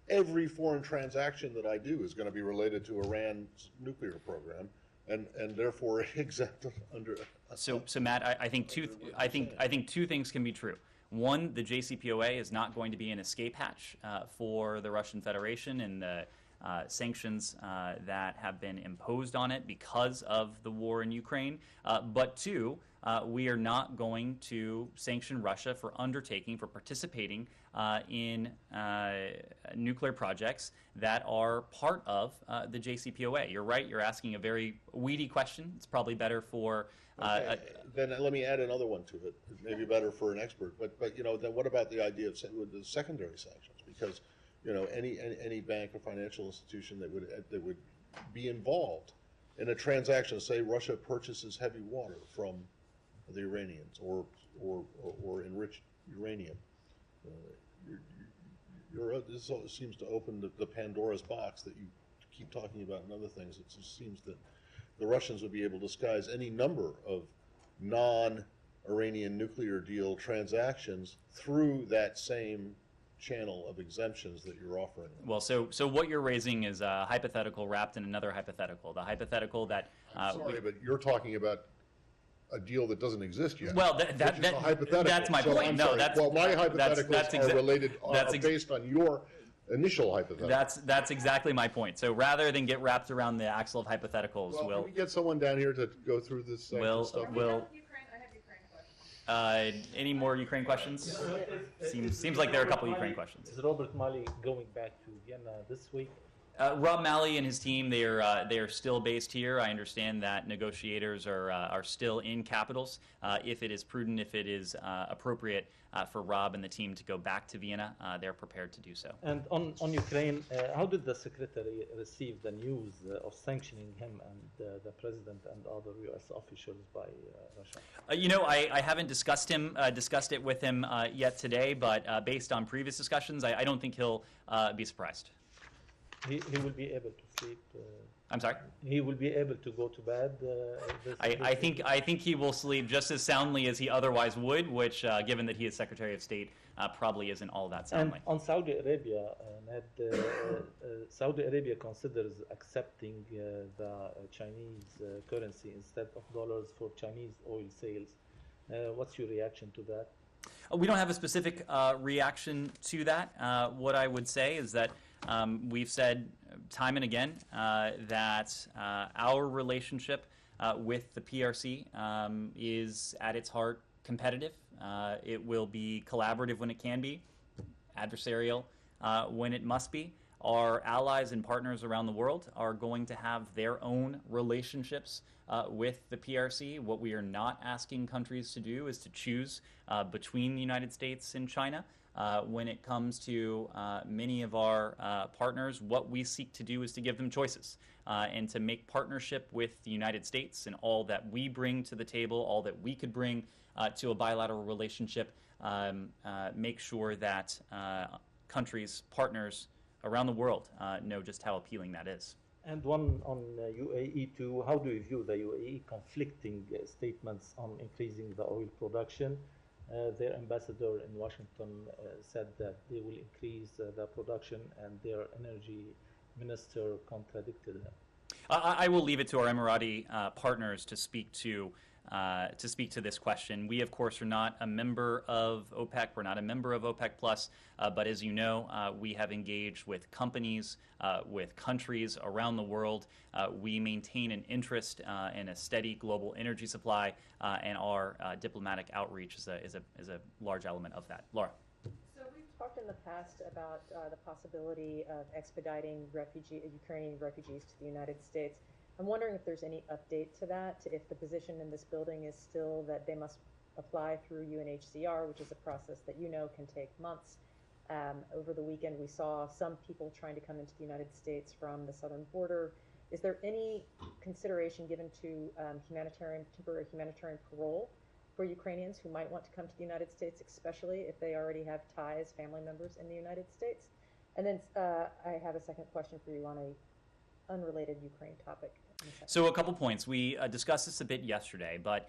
every foreign transaction that I do is going to be related to Iran's nuclear program, and therefore exempt under.
So Matt, I think two things can be true. One, the JCPOA is not going to be an escape hatch for the Russian Federation and the sanctions that have been imposed on it because of the war in Ukraine. But two, we are not going to sanction Russia for participating in nuclear projects that are part of the JCPOA. You're right, you're asking a very weedy question. It's probably better for...
then let me add another one to it. It may be better for an expert, but then what about the idea of the secondary sanctions? Because any bank or financial institution that would be involved in a transaction, say Russia purchases heavy water from the Iranians or enriched uranium. This seems to open the Pandora's box that you keep talking about and other things. It just seems that the Russians would be able to disguise any number of non-Iranian nuclear deal transactions through that same channel of exemptions that you're offering.
Well, so what you're raising is a hypothetical wrapped in another hypothetical. The hypothetical that...
Sorry, but you're talking about a deal that doesn't exist yet.
Well,
that's
my point.
I'm
No,
sorry.
that's...
Well, my
that's
hypotheticals are related, based on your initial hypothetical.
That's exactly my point. So rather than get wrapped around the axle of hypotheticals,
can we get someone down here to go through this stuff?
I have Ukraine questions.
Any more Ukraine questions? Seems like there are a couple Ukraine questions.
Is Robert Malley going back to Vienna this week?
Rob Malley and his team, they are still based here. I understand that negotiators are still in capitals. If it is prudent, if it is appropriate for Rob and the team to go back to Vienna, they're prepared to do so.
And on Ukraine, how did the secretary receive the news of sanctioning him and the president and other U.S. officials by Russia?
I haven't discussed it with him yet today, but based on previous discussions, I don't think he'll be surprised.
He will be able to sleep.
I'm sorry?
He will be able to go to bed.
I think he will sleep just as soundly as he otherwise would, which, given that he is Secretary of State, probably isn't all that soundly.
And on Saudi Arabia, Ned, Saudi Arabia considers accepting the Chinese currency instead of dollars for Chinese oil sales. What's your reaction to that?
We don't have a specific reaction to that. What I would say is that we've said time and again that our relationship with the PRC is at its heart competitive. It will be collaborative when it can be, adversarial when it must be. Our allies and partners around the world are going to have their own relationships with the PRC. What we are not asking countries to do is to choose between the United States and China. When it comes to many of our partners, what we seek to do is to give them choices and to make partnership with the United States and all that we bring to the table, all that we could bring to a bilateral relationship, make sure that countries, partners around the world know just how appealing that is.
And one on UAE too. How do you view the UAE conflicting statements on increasing the oil production? Their ambassador in Washington said that they will increase the production, and their energy minister contradicted them.
I will leave it to our Emirati partners to speak to this question. We, of course, are not a member of OPEC. We're not a member of OPEC Plus, but as you know, we have engaged with companies, with countries around the world. We maintain an interest in a steady global energy supply, and our diplomatic outreach is a large element of that. Laura.
So we've talked in the past about the possibility of expediting Ukrainian refugees to the United States. I'm wondering if there's any update to that, if the position in this building is still that they must apply through UNHCR, which is a process that you know can take months. Over the weekend, we saw some people trying to come into the United States from the southern border. Is there any consideration given to temporary humanitarian parole for Ukrainians who might want to come to the United States, especially if they already have ties, family members in the United States? And then I have a second question for you on a unrelated Ukraine topic.
So a couple points. We discussed this a bit yesterday, but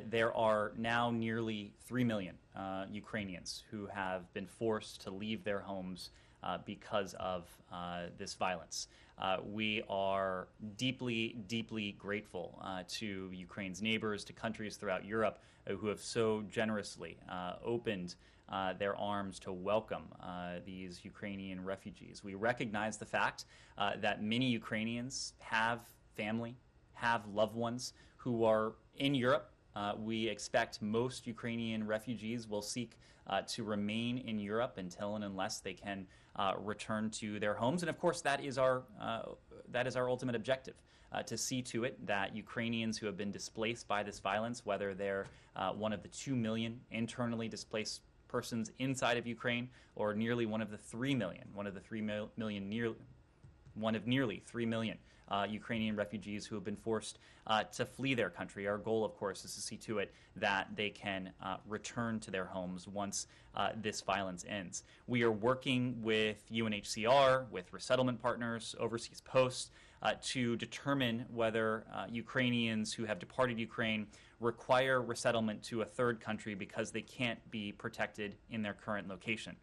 there are now nearly 3 million Ukrainians who have been forced to leave their homes because of this violence. We are deeply, deeply grateful to Ukraine's neighbors, to countries throughout Europe who have so generously opened their arms to welcome these Ukrainian refugees. We recognize the fact that many Ukrainians have family, have loved ones who are in Europe. We expect most Ukrainian refugees will seek to remain in Europe until and unless they can return to their homes. And of course, that is our ultimate objective. To see to it that Ukrainians who have been displaced by this violence, whether they're one of the 2 million internally displaced persons inside of Ukraine, or nearly one of nearly 3 million Ukrainian refugees who have been forced to flee their country. Our goal, of course, is to see to it that they can return to their homes once this violence ends. We are working with UNHCR, with resettlement partners, overseas posts, to determine whether Ukrainians who have departed Ukraine require resettlement to a third country because they can't be protected in their current location.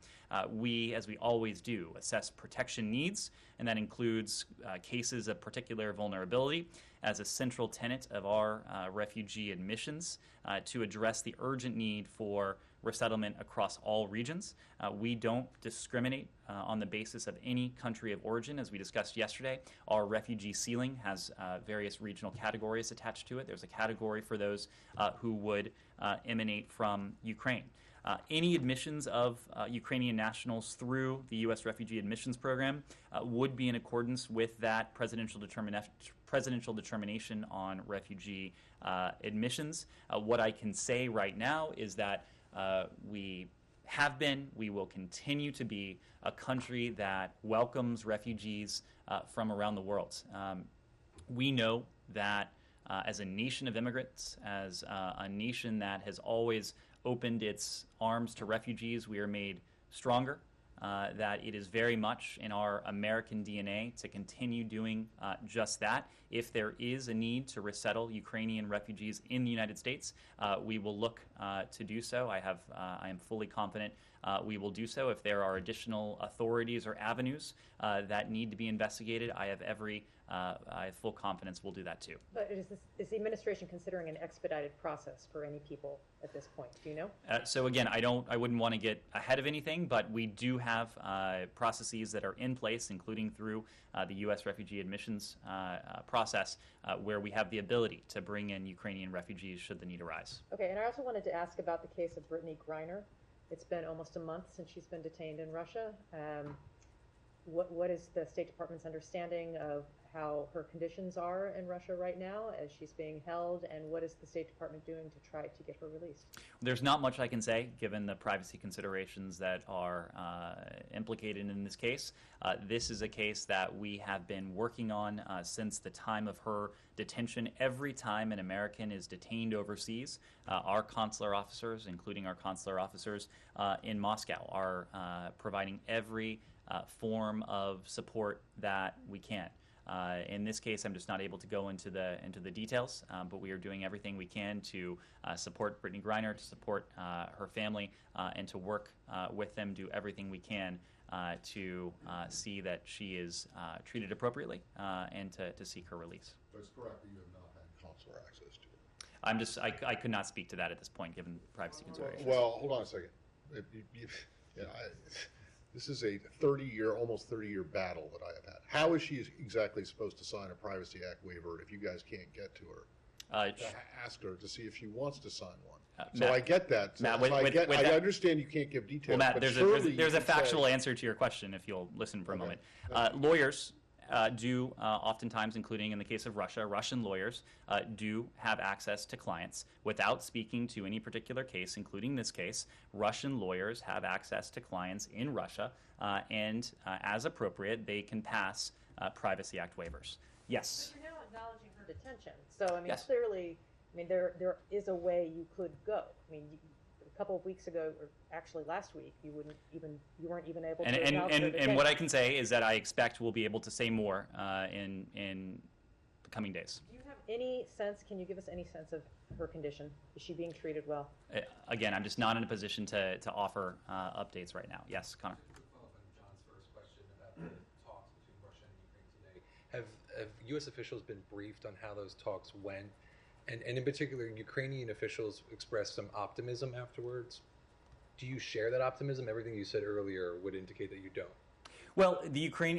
We, as we always do, assess protection needs, and that includes cases of particular vulnerability as a central tenet of our refugee admissions to address the urgent need for resettlement across all regions. We don't discriminate on the basis of any country of origin. As we discussed yesterday, our refugee ceiling has various regional categories attached to it. There's a category for those who would emanate from Ukraine. Any admissions of Ukrainian nationals through the U.S. Refugee Admissions Program would be in accordance with that presidential determination on refugee admissions. What I can say right now is that we have been, we will continue to be a country that welcomes refugees from around the world. We know that as a nation of immigrants, as a nation that has always opened its arms to refugees, we are made stronger, that it is very much in our American DNA to continue doing just that. If there is a need to resettle Ukrainian refugees in the United States, we will look to do so. I am fully confident we will do so. If there are additional authorities or avenues that need to be investigated, I have full confidence we'll do that too.
But is the administration considering an expedited process for any people at this point? Do you know?
So again, I wouldn't want to get ahead of anything, but we do have processes that are in place, including through the U.S. refugee admissions process, where we have the ability to bring in Ukrainian refugees should the need arise.
Okay, and I also wanted to ask about the case of Brittany Griner. It's been almost a month since she's been detained in Russia. What is the State Department's understanding of how her conditions are in Russia right now as she's being held, and what is the State Department doing to try to get her released?
There's not much I can say, given the privacy considerations that are implicated in this case. This is a case that we have been working on since the time of her detention. Every time an American is detained overseas, our consular officers, including our consular officers in Moscow, are providing every form of support that we can. In this case, I'm just not able to go into the details, but we are doing everything we can to support Brittany Griner, to support her family, and to work with them, do everything we can to see that she is treated appropriately and to seek her release.
But it's correct that you have not had consular access to it.
I could not speak to that at this point, given privacy considerations.
Well, hold on a second. This is a 30-year, almost 30-year battle that I have had. How is she exactly supposed to sign a Privacy Act waiver if you guys can't get to her? To ask her to see if she wants to sign one. So
Matt,
I get that. So
Matt,
I understand you can't give details.
Well, Matt,
but
there's
surely
a
you can
factual
say-
answer to your question if you'll listen for a
Okay.
moment.
Thank
Lawyers do oftentimes, including in the case of Russia, Russian lawyers do have access to clients without speaking to any particular case, including this case. Russian lawyers have access to clients in Russia, and as appropriate, they can pass Privacy Act waivers. Yes.
But you're now acknowledging her detention. So, I mean,
Yes.
clearly, I mean, there is a way you could go. I mean, a couple of weeks ago, or actually last week, you weren't even able to
And
acknowledge her
and what I
detention.
can say is that I expect we'll be able to say more in the coming days.
Do you have any sense, can you give us any sense of her condition? Is she being treated well?
Again, I'm just not in a position to offer updates right now. Yes, Connor.
To follow up on John's first question about the talks between Russia and Ukraine today, have U.S. officials been briefed on how those talks went? And in particular, Ukrainian officials expressed some optimism afterwards. Do you share that optimism? Everything you said earlier would indicate that you don't.
Well,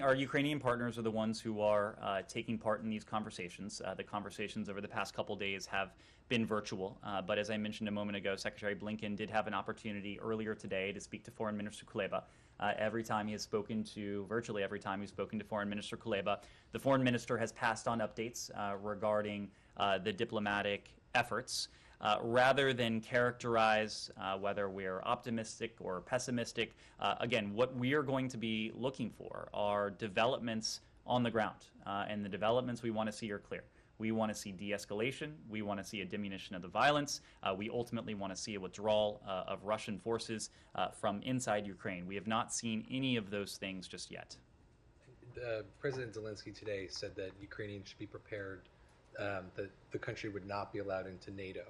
our Ukrainian partners are the ones who are taking part in these conversations. The conversations over the past couple days have been virtual, but as I mentioned a moment ago, Secretary Blinken did have an opportunity earlier today to speak to Foreign Minister Kuleba. Virtually every time he's spoken to Foreign Minister Kuleba, the Foreign Minister has passed on updates regarding the diplomatic efforts. Rather than characterize whether we're optimistic or pessimistic, again, what we are going to be looking for are developments on the ground. And the developments we want to see are clear. We want to see de-escalation. We want to see a diminution of the violence. We ultimately want to see a withdrawal of Russian forces from inside Ukraine. We have not seen any of those things just yet.
President Zelensky today said that Ukrainians should be prepared that the country would not be allowed into NATO.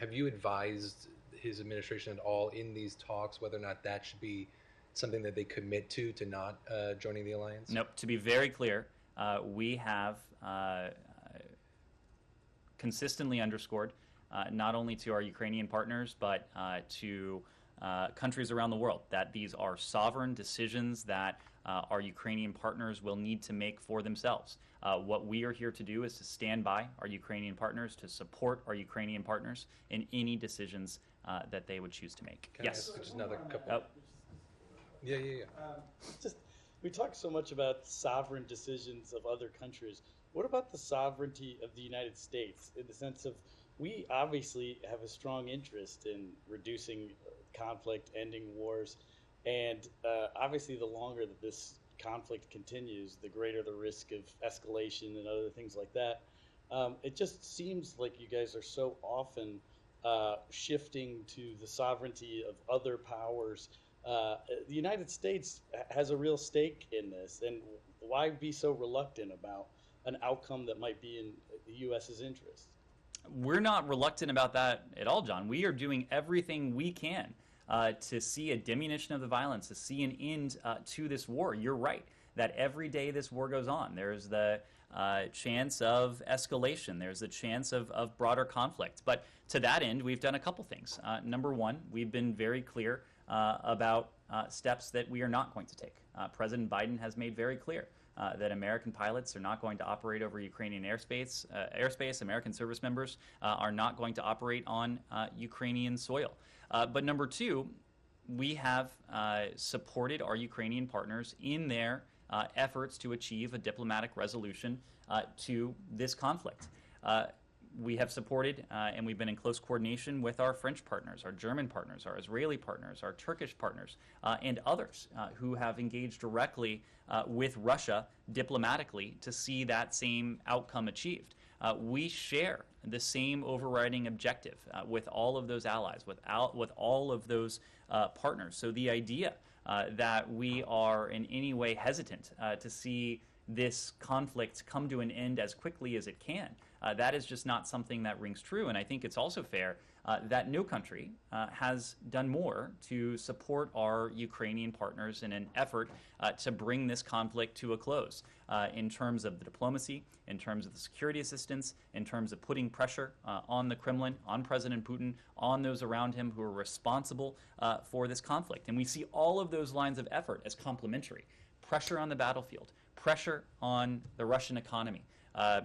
Have you advised his administration at all in these talks whether or not that should be something that they commit to not joining the alliance?
Nope. To be very clear, we have consistently underscored, not only to our Ukrainian partners, but to countries around the world, that these are sovereign decisions that our Ukrainian partners will need to make for themselves. What we are here to do is to stand by our Ukrainian partners, to support our Ukrainian partners in any decisions that they would choose to make.
Can
Yes.
I ask just another couple? Yeah.
We talk so much about sovereign decisions of other countries. What about the sovereignty of the United States, in the sense of we obviously have a strong interest in reducing conflict, ending wars, and obviously the longer that this conflict continues, the greater the risk of escalation and other things like that. It just seems like you guys are so often shifting to the sovereignty of other powers. The United States has a real stake in this, and why be so reluctant about an outcome that might be in the U.S.'s interest?
We're not reluctant about that at all, John. We are doing everything we can to see a diminution of the violence, to see an end to this war. You're right that every day this war goes on, there's the chance of escalation. There's the chance of broader conflict. But to that end, we've done a couple things. Number one, we've been very clear about steps that we are not going to take. President Biden has made very clear that American pilots are not going to operate over Ukrainian airspace. American service members are not going to operate on Ukrainian soil. But number two, we have supported our Ukrainian partners in their efforts to achieve a diplomatic resolution to this conflict. We have supported and we've been in close coordination with our French partners, our German partners, our Israeli partners, our Turkish partners, and others who have engaged directly with Russia diplomatically to see that same outcome achieved. We share the same overriding objective with all of those allies, with all of those partners. So the idea that we are in any way hesitant to see this conflict come to an end as quickly as it can, that is just not something that rings true. And I think it's also fair that no country has done more to support our Ukrainian partners in an effort to bring this conflict to a close in terms of the diplomacy, in terms of the security assistance, in terms of putting pressure on the Kremlin, on President Putin, on those around him who are responsible for this conflict. And we see all of those lines of effort as complementary. Pressure on the battlefield, pressure on the Russian economy,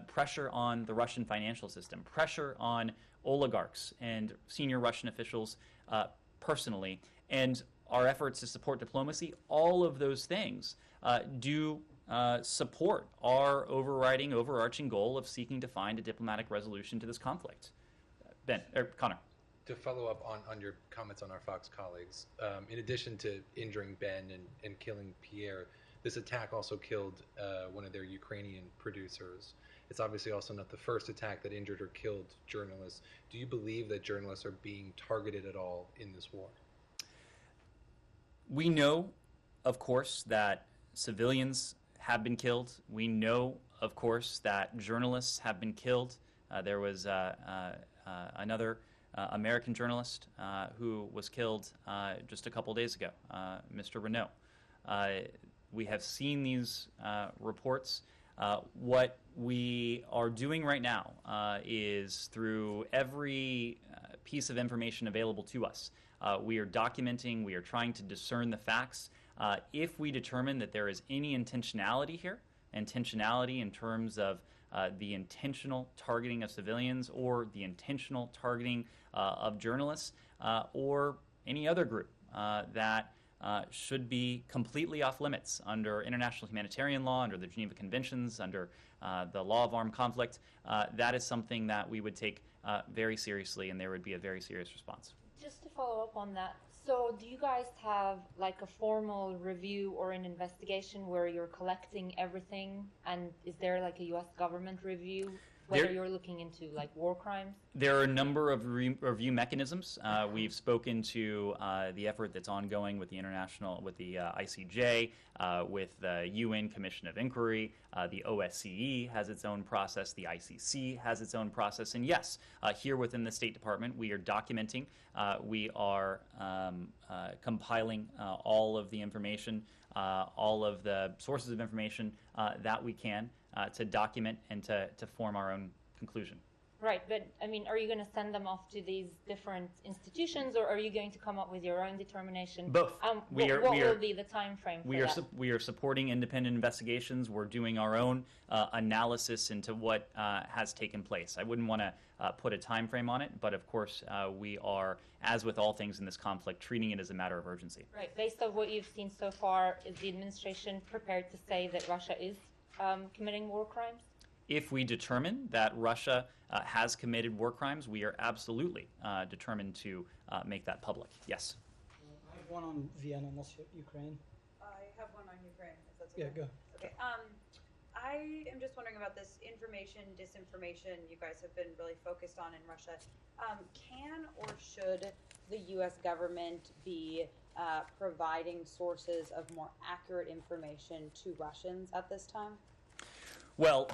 pressure on the Russian financial system, pressure on oligarchs and senior Russian officials personally, and our efforts to support diplomacy, all of those things do support our overarching goal of seeking to find a diplomatic resolution to this conflict. Connor.
To follow up on your comments on our Fox colleagues, in addition to injuring Ben and killing Pierre, this attack also killed one of their Ukrainian producers. It's obviously also not the first attack that injured or killed journalists. Do you believe that journalists are being targeted at all in this war?
We know, of course, that civilians have been killed. We know, of course, that journalists have been killed. There was another American journalist who was killed just a couple days ago, Mr. Renault. We have seen these reports. What we are doing right now is through every piece of information available to us, we are documenting, we are trying to discern the facts. If we determine that there is any intentionality here, intentionality in terms of the intentional targeting of civilians or the intentional targeting of journalists or any other group that should be completely off limits under international humanitarian law, under the Geneva Conventions, under the law of armed conflict, that is something that we would take very seriously, and there would be a very serious response.
Just to follow up on that, so do you guys have like a formal review or an investigation where you're collecting everything, and is there like a U.S. government review, whether you're looking into like war crimes? There
are a number of review mechanisms. We've spoken to the effort that's ongoing with the ICJ, with the UN Commission of Inquiry. The OSCE has its own process. The ICC has its own process. And yes, here within the State Department, we are documenting. We are compiling all of the information, all of the sources of information that we can to document and to form our own conclusion.
Right, but I mean, are you going to send them off to these different institutions, or are you going to come up with your own determination?
Both.
What will be the time frame for that?
We are supporting independent investigations. We're doing our own analysis into what has taken place. I wouldn't want to put a time frame on it, but of course we are, as with all things in this conflict, treating it as a matter of urgency.
Right, based on what you've seen so far, is the administration prepared to say that Russia is committing war crimes?
If we determine that Russia has committed war crimes, we are absolutely determined to make that public. Yes.
I have one on Vienna, Ukraine.
I have one on Ukraine, if that's okay.
Yeah, go.
Okay. I am just wondering about this information, disinformation you guys have been really focused on in Russia. Can or should the U.S. government be providing sources of more accurate information to Russians at this time?
Well,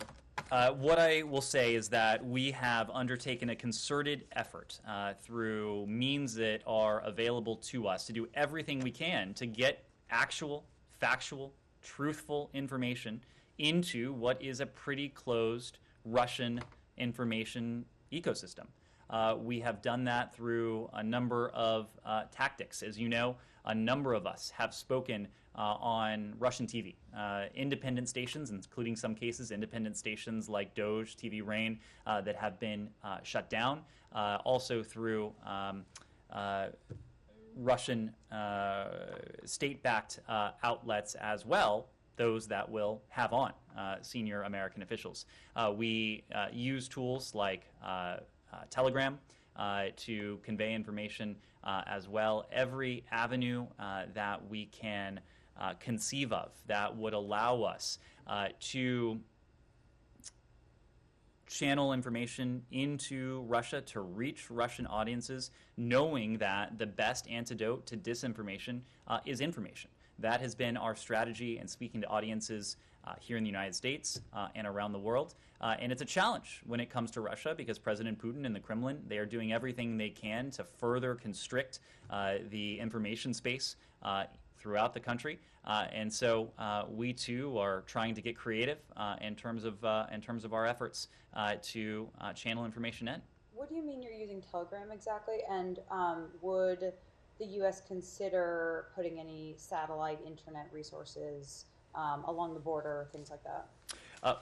what I will say is that we have undertaken a concerted effort through means that are available to us to do everything we can to get actual, factual, truthful information into what is a pretty closed Russian information ecosystem. We have done that through a number of tactics. As you know, a number of us have spoken on Russian TV, independent stations, including some cases independent stations like Doj, TV Rain, that have been shut down. Also through Russian state-backed outlets as well, those that will have on senior American officials. We use tools like Telegram to convey information as well. Every avenue that we can conceive of that would allow us to channel information into Russia to reach Russian audiences, knowing that the best antidote to disinformation is information. That has been our strategy in speaking to audiences here in the United States and around the world. And it's a challenge when it comes to Russia because President Putin and the Kremlin, they are doing everything they can to further constrict the information space throughout the country. And so we too are trying to get creative in terms of our efforts to channel information in.
What do you mean you're using Telegram exactly? And would the U.S. consider putting any satellite internet resources along the border, things like that?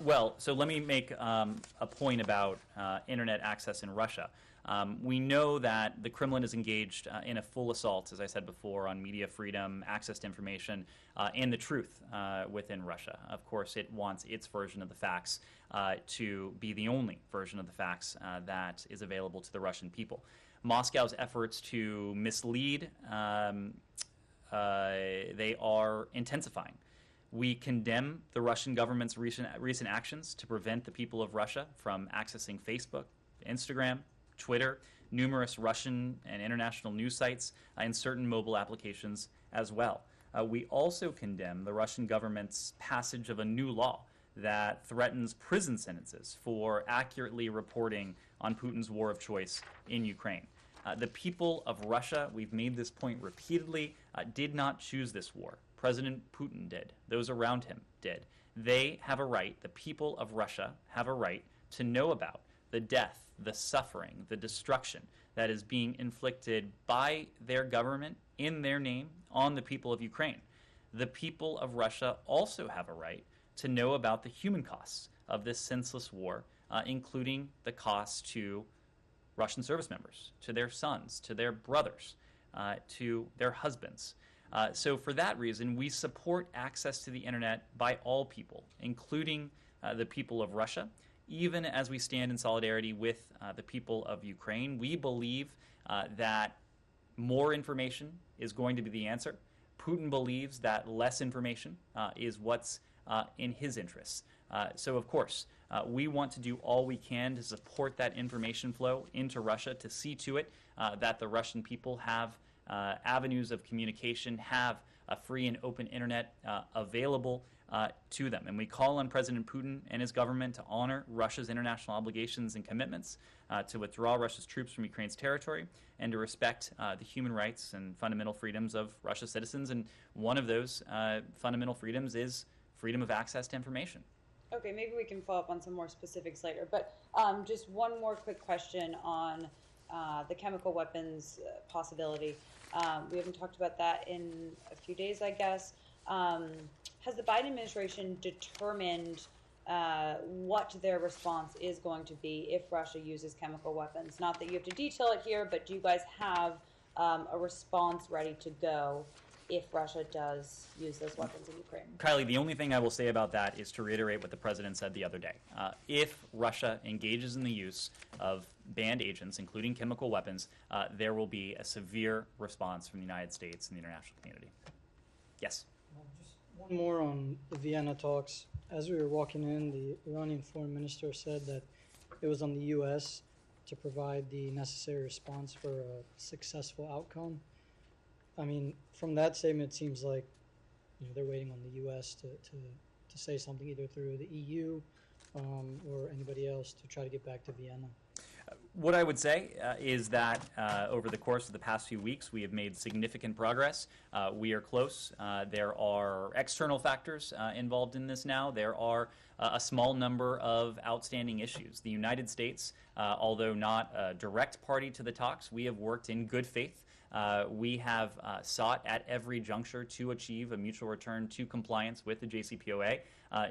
Well, so let me make a point about internet access in Russia. We know that the Kremlin is engaged in a full assault, as I said before, on media freedom, access to information, and the truth within Russia. Of course, it wants its version of the facts to be the only version of the facts that is available to the Russian people. Moscow's efforts to mislead, they are intensifying. We condemn the Russian government's recent actions to prevent the people of Russia from accessing Facebook, Instagram, Twitter, numerous Russian and international news sites, and certain mobile applications as well. We also condemn the Russian government's passage of a new law that threatens prison sentences for accurately reporting on Putin's war of choice in Ukraine. The people of Russia, we've made this point repeatedly, did not choose this war. President Putin did. Those around him did. They have a right, the people of Russia have a right to know about the death, the suffering, the destruction that is being inflicted by their government in their name on the people of Ukraine. The people of Russia also have a right to know about the human costs of this senseless war, including the costs to Russian service members, to their sons, to their brothers, to their husbands. So for that reason, we support access to the internet by all people, including the people of Russia. Even as we stand in solidarity with the people of Ukraine, we believe that more information is going to be the answer. Putin believes that less information is what's in his interests. So, of course, we want to do all we can to support that information flow into Russia, to see to it that the Russian people have avenues of communication, have a free and open internet available to them. And we call on President Putin and his government to honor Russia's international obligations and commitments, to withdraw Russia's troops from Ukraine's territory, and to respect the human rights and fundamental freedoms of Russia's citizens. And one of those fundamental freedoms is freedom of access to information.
Okay, maybe we can follow up on some more specifics later. But just one more quick question on the chemical weapons possibility. We haven't talked about that in a few days, I guess. Has the Biden administration determined what their response is going to be if Russia uses chemical weapons? Not that you have to detail it here, but do you guys have a response ready to go if Russia does use those weapons in Ukraine?
Kylie, the only thing I will say about that is to reiterate what the president said the other day. If Russia engages in the use of banned agents, including chemical weapons, there will be a severe response from the United States and the international community. Yes?
Just one more on the Vienna talks. As we were walking in, the Iranian foreign minister said that it was on the U.S. to provide the necessary response for a successful outcome. I mean, from that statement, it seems like they're waiting on the U.S. to say something either through the EU or anybody else to try to get back to Vienna.
What I would say is that over the course of the past few weeks, we have made significant progress. We are close. There are external factors involved in this now. There are a small number of outstanding issues. The United States, although not a direct party to the talks, we have worked in good faith. We have sought at every juncture to achieve a mutual return to compliance with the JCPOA,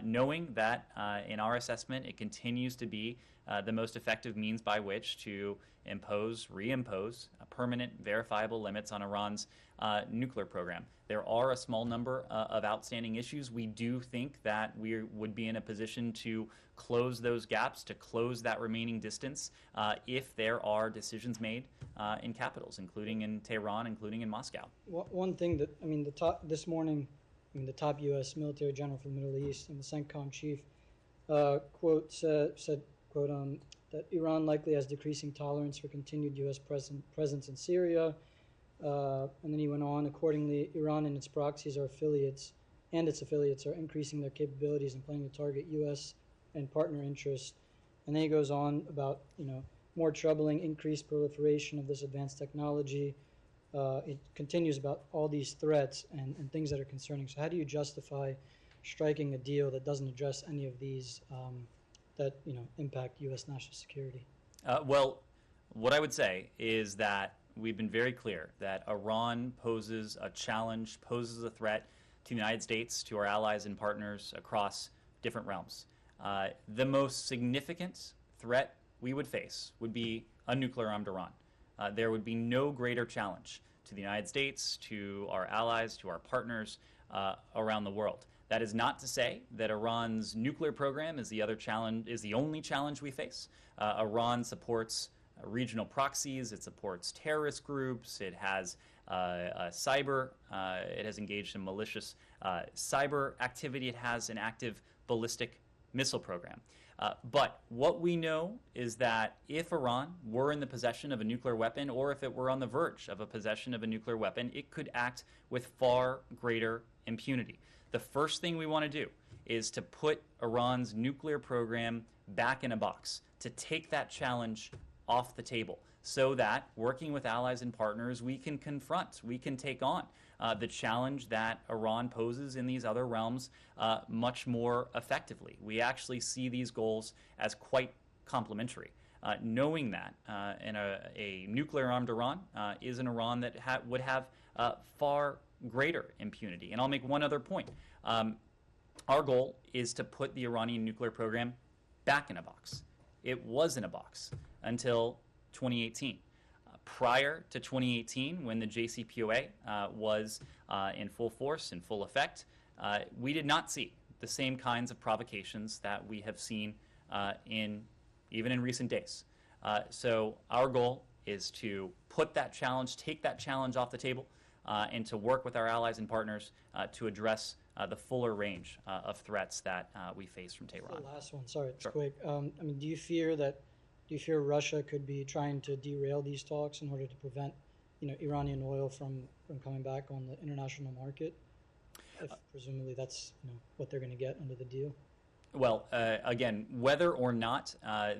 knowing that in our assessment it continues to be the most effective means by which to reimpose permanent, verifiable limits on Iran's nuclear program. There are a small number of outstanding issues. We do think that we would be in a position to close those gaps, to close that remaining distance, if there are decisions made in capitals, including in Tehran, including in Moscow.
One thing that, this morning, the top U.S. military general for the Middle East and the CENTCOM chief, said, that Iran likely has decreasing tolerance for continued U.S. presence in Syria. And then he went on, accordingly, Iran and its proxies are affiliates, and its affiliates are increasing their capabilities and planning to target U.S. and partner interests. And then he goes on about, more troubling increased proliferation of this advanced technology. It continues about all these threats and things that are concerning. So how do you justify striking a deal that doesn't address any of these that impact U.S. national security?
Well, what I would say is that we've been very clear that Iran poses a challenge, poses a threat to the United States, to our allies and partners across different realms. The most significant threat we would face would be a nuclear-armed Iran. There would be no greater challenge to the United States, to our allies, to our partners around the world. That is not to say that Iran's nuclear program is the only challenge we face. Iran supports regional proxies, it supports terrorist groups, it has cyber, it has engaged in malicious cyber activity, it has an active ballistic missile program. But what we know is that if Iran were in the possession of a nuclear weapon, or if it were on the verge of a possession of a nuclear weapon, it could act with far greater impunity. The first thing we want to do is to put Iran's nuclear program back in a box, to take that challenge off the table, so that, working with allies and partners, we can confront, we can take on the challenge that Iran poses in these other realms much more effectively. We actually see these goals as quite complementary. Knowing that a nuclear-armed Iran is an Iran that would have far greater impunity. And I'll make one other point. Our goal is to put the Iranian nuclear program back in a box. It was in a box until 2018. Prior to 2018, when the JCPOA was in full force, in full effect, we did not see the same kinds of provocations that we have seen even in recent days. So our goal is to put that challenge, take that challenge off the table, and to work with our allies and partners to address the fuller range of threats that we face from Tehran.
The last one, sorry, it's
Sure.
quick. Do you fear Russia could be trying to derail these talks in order to prevent, Iranian oil from coming back on the international market? If presumably that's what they're going to get under the deal.
Well, again, whether or not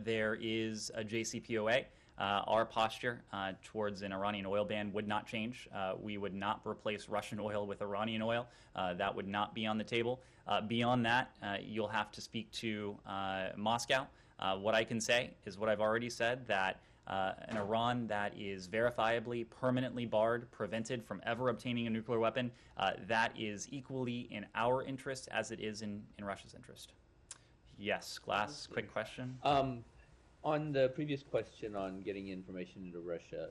there is a JCPOA, our posture towards an Iranian oil ban would not change. We would not replace Russian oil with Iranian oil. That would not be on the table. Beyond that, you'll have to speak to Moscow. What I can say is what I've already said, that an Iran that is verifiably, permanently barred, prevented from ever obtaining a nuclear weapon, that is equally in our interest as it is in Russia's interest. Yes, Glass, quick question.
On the previous question on getting information into Russia,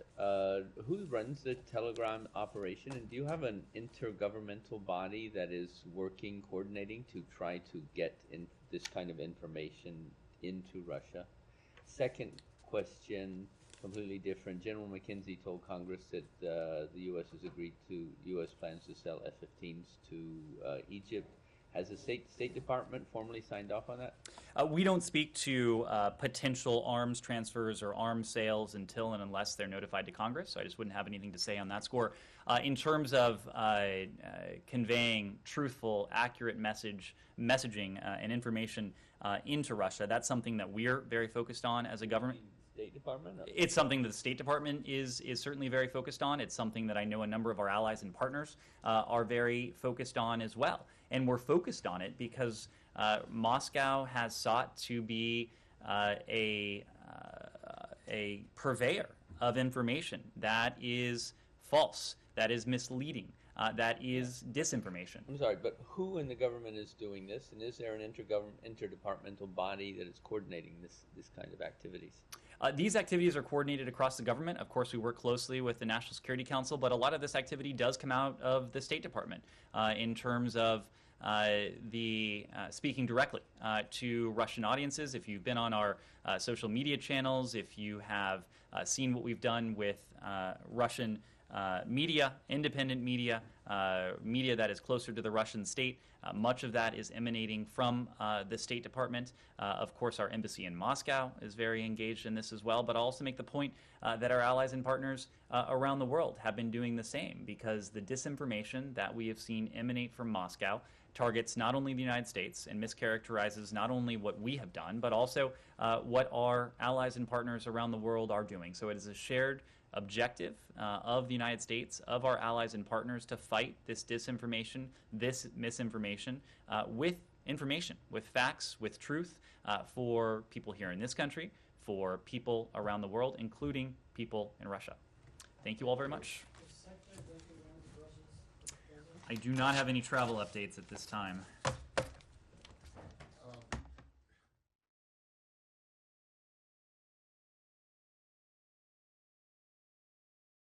who runs the Telegram operation, and do you have an intergovernmental body that is working, coordinating to try to get this kind of information into Russia? Second question, completely different. General McKenzie told Congress that the U.S. has agreed to U.S. plans to sell F-15s to Egypt. Has the State Department formally signed off on that?
We don't speak to potential arms transfers or arms sales until and unless they're notified to Congress, so I just wouldn't have anything to say on that score. In terms of conveying truthful, accurate messaging and information into Russia, that's something that we're very focused on as a government.
State Department?
It's something that the State Department is certainly very focused on. It's something that I know a number of our allies and partners are very focused on as well. And we're focused on it because Moscow has sought to be a purveyor of information that is false, that is misleading, that is disinformation.
I'm sorry, but who in the government is doing this, and is there an interdepartmental body that is coordinating this kind of activities?
These activities are coordinated across the government. Of course, we work closely with the National Security Council, but a lot of this activity does come out of the State Department in terms of speaking directly to Russian audiences. If you've been on our social media channels, if you have seen what we've done with Russian media, independent media, media that is closer to the Russian state. Much of that is emanating from the State Department. Of course, our embassy in Moscow is very engaged in this as well, but I'll also make the point that our allies and partners around the world have been doing the same, because the disinformation that we have seen emanate from Moscow targets not only the United States and mischaracterizes not only what we have done, but also what our allies and partners around the world are doing. So it is a shared objective of the United States, of our allies and partners, to fight this disinformation, this misinformation, with information, with facts, with truth, for people here in this country, for people around the world, including people in Russia. Thank you all very much. I do not have any travel updates at this time.